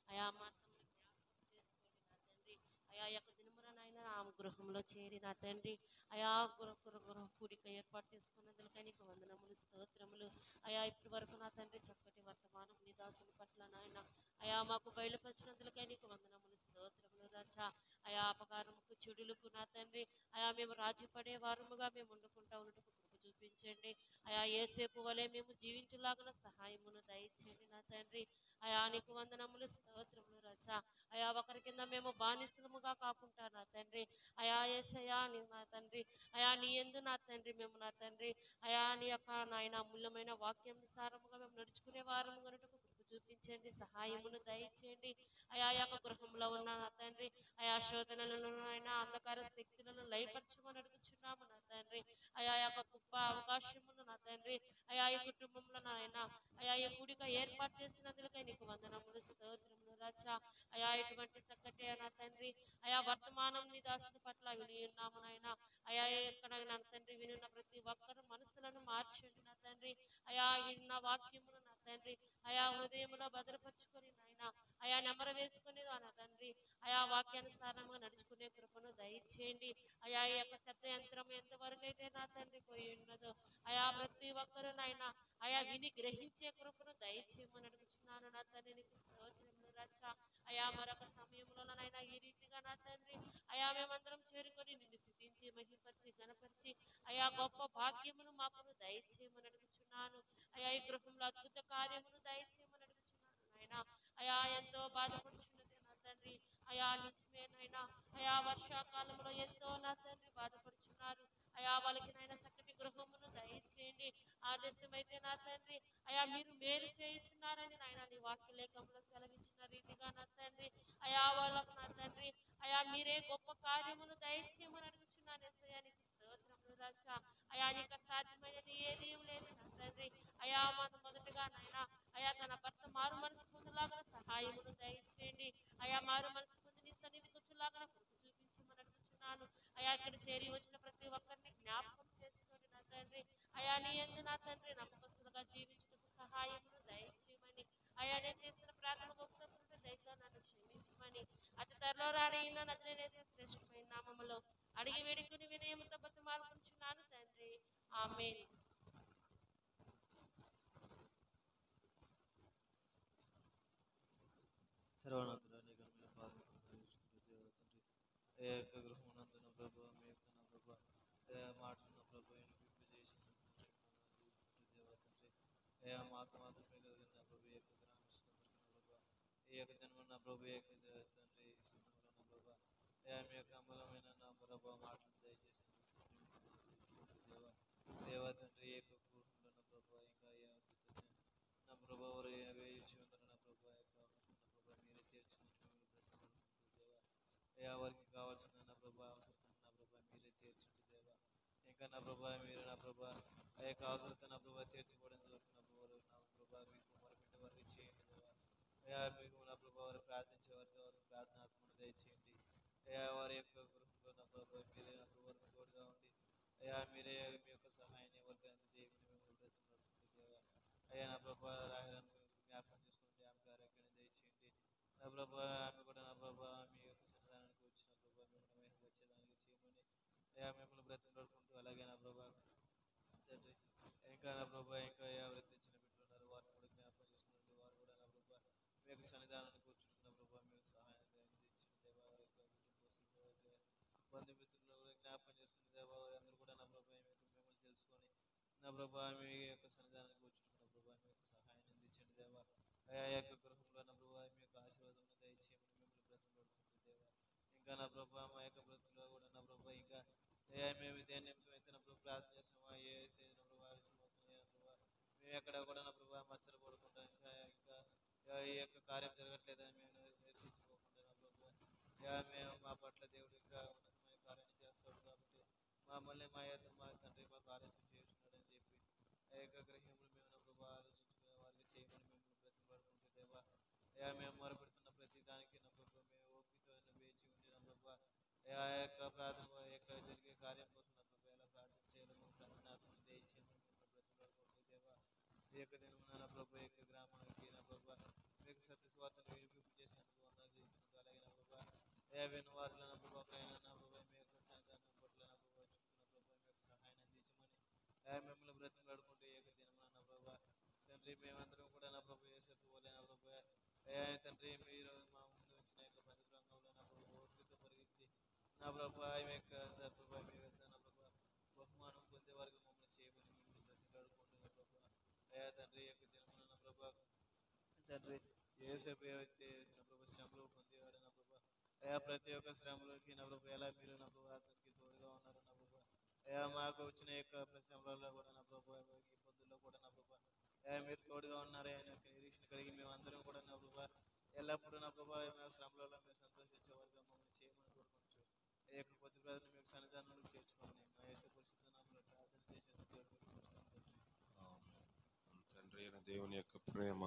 అయా మాత్రం జ్ఞాపకం చేసుకోండి నా తండ్రి. అయా యొక్క దినమునైనా ఆ గృహంలో చేరి నా తండ్రి, అయా గృహ కూడిక ఏర్పాటు చేసుకున్నందుకై నీకు వందనములు, స్తోత్రములు. అయా ఇప్పటి వరకు నా తండ్రి చక్కటి వర్తమానం నీ దాసుని పట్ల నాయన అయా మాకు బయలుపరిచినందుకై నీకు వందనములు, స్తోత్రములు రాజా. అయా అపకారముకు చెడులకు నా తండ్రి, అయా మేము రాజీ పడే వారముగా మేము ఉండకుండా ఉన్నట్టుకు కృప చూపించండి. అయా ఏసేపు వలె మేము జీవించులాగా సహాయమును దయచేయండి నా తండ్రి. అయా నీకు వందనములు, స్తోత్రములు రాజా. అయా ఒకరి కింద మేము బానిసలముగా కాకుండా నా తండ్రి, అయా యేసయ్యా నా తండ్రి, అయా నీ యందు నా తండ్రి మేము నా తండ్రి, అయా నీ యొక్క నాయన అమూల్యమైన వాక్యానుసారముగా మేము నడుచుకునే వారముగా ఉన్నట్టుకు చూపించండి, సహాయమును దయచేయండి. అయా యొక్క గృహంలో ఉన్న నా తండ్రి, అయా శోధనలను అయినా అంధకార శక్తులను లయపరచమని అడుగుచున్నాము నా తండ్రి. అయా యొక్క గొప్ప అవకాశమును నా తండ్రి, అయా ఈ కుటుంబంలో నాయన అయా ఈ కూడిక ఏర్పాటు చేసినందుకై నీకు వందనములు, స్తోత్రములు రాజా. అయా ఇటువంటి చక్కటి నా తండ్రి, అయా వర్తమానం నీ దాసుని పట్ల విని ఉన్నాము నాయన. అయా ఎక్కడ నా తండ్రి వినున్న ప్రతి ఒక్కరు మనసులను మార్చండి నా తండ్రి. అయా ఇన్న వాక్యమును నా తండ్రి, అయా హృదయములో భద్రపరుచుకొని నాయన అయా నెమర వేసుకుని నా తండ్రి, అయా వాక్యానుసారంగా నడుచుకునే కృపను దయచేయండి. అయా ఈ యొక్క శబ్ద యంత్రం ఎంతవరకు అయితే నా తండ్రి పోయి ఉన్నదో అయా ప్రతి ఒక్కరు నాయన అయా విని గ్రహించే కృపను దయచేయమని అడుగుచున్నాను నా తండ్రి. నీకు స్తోత్రములు రాజా. అయా మరొక సమయంలోనైనా ఈ రీతిగా నా తండ్రి అయా మేమందరం చేరుకొని నిన్ను స్థుతించి మహిమపరిచి గణపరిచి అయా గొప్ప భాగ్యమును మాకు దయచేయమని అడుగుచున్నాను. అయా ఈ గృహంలో అద్భుత కార్యమును దయచేయమని అడుగుచున్నాను నాయన. అయా ఎంతో బాధపడుచున్నది నా తండ్రి. అయా నిజమేనైనా అయా వర్షాకాలంలో ఎంతో నా తండ్రి బాధపడుచున్నారు. అయా వాళ్ళకి నాయన చక్కటి గృహమును దయచేయండి. ఆలస్యమైతే నా తండ్రి అయా మీరు మేలు చేయుచున్నారని నాయన నీ వాక్య లేఖంలో సెలవిచ్చిన రీతిగా నా తండ్రి అయా వాళ్ళకు నా తండ్రి అయా మీరే గొప్ప కార్యమును దయచేయమని అడుగుచున్నాను. యేసయ్యా నీకు స్తోత్రములు రాజా. అయా నీకు అసాధ్యమైనది ఏదీ లేదు నా తండ్రి. అయా మొదటగా నాయన అయా తన భర్త మారు మనసు పొందులాగా సహాయమును దయచేయండి. అయా మారు మనసు పొంది నీ సన్నిధికి వచ్చేలాగా కృప చూపించమని అడుగుచున్నాను. అయా ఇక్కడ చేరి వచ్చిన ప్రతి ఒక్కరిని జ్ఞాపకం చేసుకోండి నా తండ్రి. అయా నీ యందు నా తండ్రి నమ్మకస్తులుగా జీవించుటకు సహాయమును దయచేయమని అయా నేను చేసిన ప్రార్థన భక్తులతో దయతో నన్ను క్షమించమని అతి త్వరలో రానైనా నజరేసు శ్రేష్టమైన నామములో అడిగి వేడుకుని వినయముతో బతిమాలుకుంటున్నాను తండ్రి. ఆమేన్. సర్వోన్నతుడా నీ ఘనమైన పాదములకు ప్రవేశించుకుంటూ దేవ తండ్రి ఏ యొక్క గృహమునందున ప్రభు మీ యొక్క నా ప్రభు ఏ మాటలను ప్రభు వినిపింపజేసి దేవ తండ్రి ఏ మాకు మాత్రమే కలిగిన ప్రభు ఈ యొక్క గ్రామస్తులందరికీ ప్రభు ఈ యొక్క జన్మ నా ప్రభు ఈ యొక్క తండ్రి ఈ సమయంలో నా ప్రభు ఏ మీ యొక్క అమూలమైన నా ప్రభు మాటలు దయచేసి దేవ దేవ తండ్రి ఈ యొక్క గృహంలో నా ప్రభు ఇంకా ఏ నా ప్రభు వారు వేయించి ఉందరు నా ప్రభు యొక్క మీరే తీర్చుకుంటూ దేవ అయ్యా వారికి కావాల్సిన నా ప్రభా అవసరతను నా ప్రభా మీరే తీర్చండి దేవ. ఇంకా నా ప్రభా మీరు నా ప్రభా ఆ యొక్క అవసరత నా ప్రభా తీర్చుకోవడం వరకు నా ప్రభా మీకు మొరపెట్టే వారికి చేయండి దేవ. అయ్యా మీకు నా ప్రభా వారు ప్రార్థించే వారికి వారు ప్రార్థనాత్మను దయచేయండి. అయ్యా వారి యొక్క గృహంలో నా ప్రభా మీరే నా ప్రభా వారికి తోడుగా ఉండి అయ్యా మీరే మీ యొక్క సహాయాన్ని వారికి అందజేయమని మేము బ్రతుకుతున్నాం దేవ. అయ్యా నా ప్రభా రాయలను జ్ఞాపకం చేసుకుని ఆమె కార్యక్రమం దయచేయండి నా ప్రభా. ఆమె కూడా నా ప్రభా మీ యొక్క సన్నిధానానికి వచ్చిన ప్రభా మిమ్మల్ని వచ్చేదానికి చేయమని అయ్యా మిమ్మల్ని బ్రతుకుంటూ అలాగే నా ప్రభా తండ్రి ఇంకా నా ప్రభా ఇంకా ఎవరైతే చిన్న బిడ్డలు ఉన్నారో వారిని కూడా జ్ఞాపకం చేసుకున్నట్టు వారు కూడా నా ప్రభా మీ యొక్క సన్నిధానానికి కూర్చుంటున్న ప్రభా మీకు సహాయం అందించిన దేవా. వారి యొక్క కుటుంబస్తులు బంధుమిత్రులు కూడా జ్ఞాపకం చేసుకున్న దేవా. అందరూ కూడా నా ప్రభా మిమ్మల్ని తెలుసుకొని నా ప్రభా మీ యొక్క సన్నిధానానికి కూర్చుంటున్న ప్రభా మీ యొక్క సహాయాన్ని అందించండి దేవా. అయా యొక్క గృహంలో నా ప్రభా మీ యొక్క ఆశీర్వాదం దయచేయమని మిమ్మల్ని బ్రతుకుతుంది దేవా. ఇంకా నా ప్రభా మా యొక్క బ్రతుకులో కూడా నా ప్రభా ఇంకా మేము దేని నిమిత్తమైతే నా ప్రభు ప్రార్థన చేస్తామో ఏ అయితే నా ప్రభా ఆలస్యమవుతున్నాయో నా ప్రభా మేము ఎక్కడ కూడా నా ప్రభా మచ్చలు పడకుండా ఇంకా ఈ యొక్క కార్యం జరగట్లేదని మేము నిర్చించుకోకుండా నా ప్రభా మేము మా పట్ల దేవుడు ఇంకా ఉన్నతమైన కార్యాన్ని చేస్తాడు కాబట్టి మమ్మల్ని మా తండ్రి మాకు ఆలస్యం చేస్తున్నాడని చెప్పి ఆ యొక్క గ్రహములు మేము నా ప్రభా ఆలోచించుకునే వారికి చేయమని మేము బ్రతిమలాడుకుంటూ దేవా. అయ్యా మేము మొరపెడుతున్న ప్రతి దానికి నా ప్రభా మేము ఓపికతో వేచి ఉండి నా ప్రభా ఆ యొక్క ప్రార్థన యొక్క జరిగే కార్యం కోసం నా ప్రభా ఎలా ప్రార్థన చేయాలో ప్రార్థనాత్మను దయచేయమని మేము బ్రతిమలాడుకుంటూ దేవా. ఈ యొక్క దినమున నా ప్రభా యొక్క గ్రామానికి నా ప్రభా మీకు సత్యస్వార్తను వినిపింపు చేసేందుకు వందనాలు చేయించుకుంటూ అలాగే నా ప్రభా అయ్యా విన్న వారిలో నా ప్రభా నా ప్రభా మీ యొక్క సన్నిధానం పట్ల నా ప్రభా చుట్టూ నా ప్రభా మీ యొక్క సహాయాన్ని అందించమని మిమ్మల్ని బ్రతిమలాడుకుంటూ ఈ యొక్క దినమున నా ప్రభా తండ్రి మేమందరం కూడా నా ప్రభా యేసయ్య వలె నా ప్రభా అయ్యా తండ్రి మీరు మా ముందు వచ్చిన యొక్క పని రంగంలో నా ప్రభా ఓపికతో పరిగెత్తి నా ప్రభా మీ యొక్క ప్రభా మీ యొక్క నా ప్రభా బహుమానం పొందే వారికి మమ్మల్ని చేయమని మిమ్మల్ని బ్రతిమలాడుకుంటూ నా ప్రభా అయ్యా తండ్రి యొక్క దినమున నా ప్రభా తండ్రి యేసయ్య అయితే నా ప్రభా శ్రమలు పొందేవారు నా ప్రభా అయ్యా ప్రతి ఒక్క శ్రమలోకి నా ప్రభా ఎలా మీరు నా ప్రభా అతనికి తోడుగా ఉన్నారు నా ప్రభా అయ్యా మాకు వచ్చిన యొక్క శ్రమలలో కూడా నా ప్రభా ఇబ్బందుల్లో కూడా నా ప్రభా అయ్యా మీరు తోడుగా ఉన్నారు ఆయన యొక్క నిరీక్షణ కలిగి మేము అందరం కూడా నా ప్రభా ఎల్లప్పుడూ నా ప్రభా శ్రమలలో మీరు సంతోషించే వారిగా మమ్మల్ని చేయమని కోరుకోవచ్చు. ఈ యొక్క కొద్ది ప్రార్థన మీకు సన్నిధానంలో చేర్చుకోమని మా యేసు పరిశుద్ధ నామములో ప్రార్థన చేసేందుకు తండ్రి అయిన దేవుని యొక్క ప్రేమ,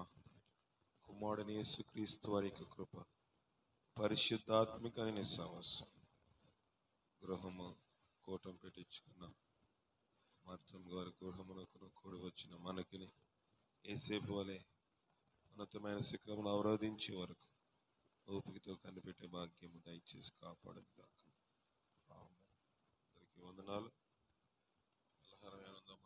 కుమారుని యేసుక్రీస్తు వారి యొక్క కృప, పరిశుద్ధాత్మికమైన సమస్య గృహము కోటం పెట్టించుకున్న మార్తం గారి గృహమునకు కూడి వచ్చిన మనకిని ఏసేపు వలె ఉన్నతమైన శిఖరమును అవరోధించే వరకు ఓపికతో కనిపెట్టే భాగ్యము దయచేసి కాపాడను గాక. ఆమేన్. అందరికీ వందనాలు.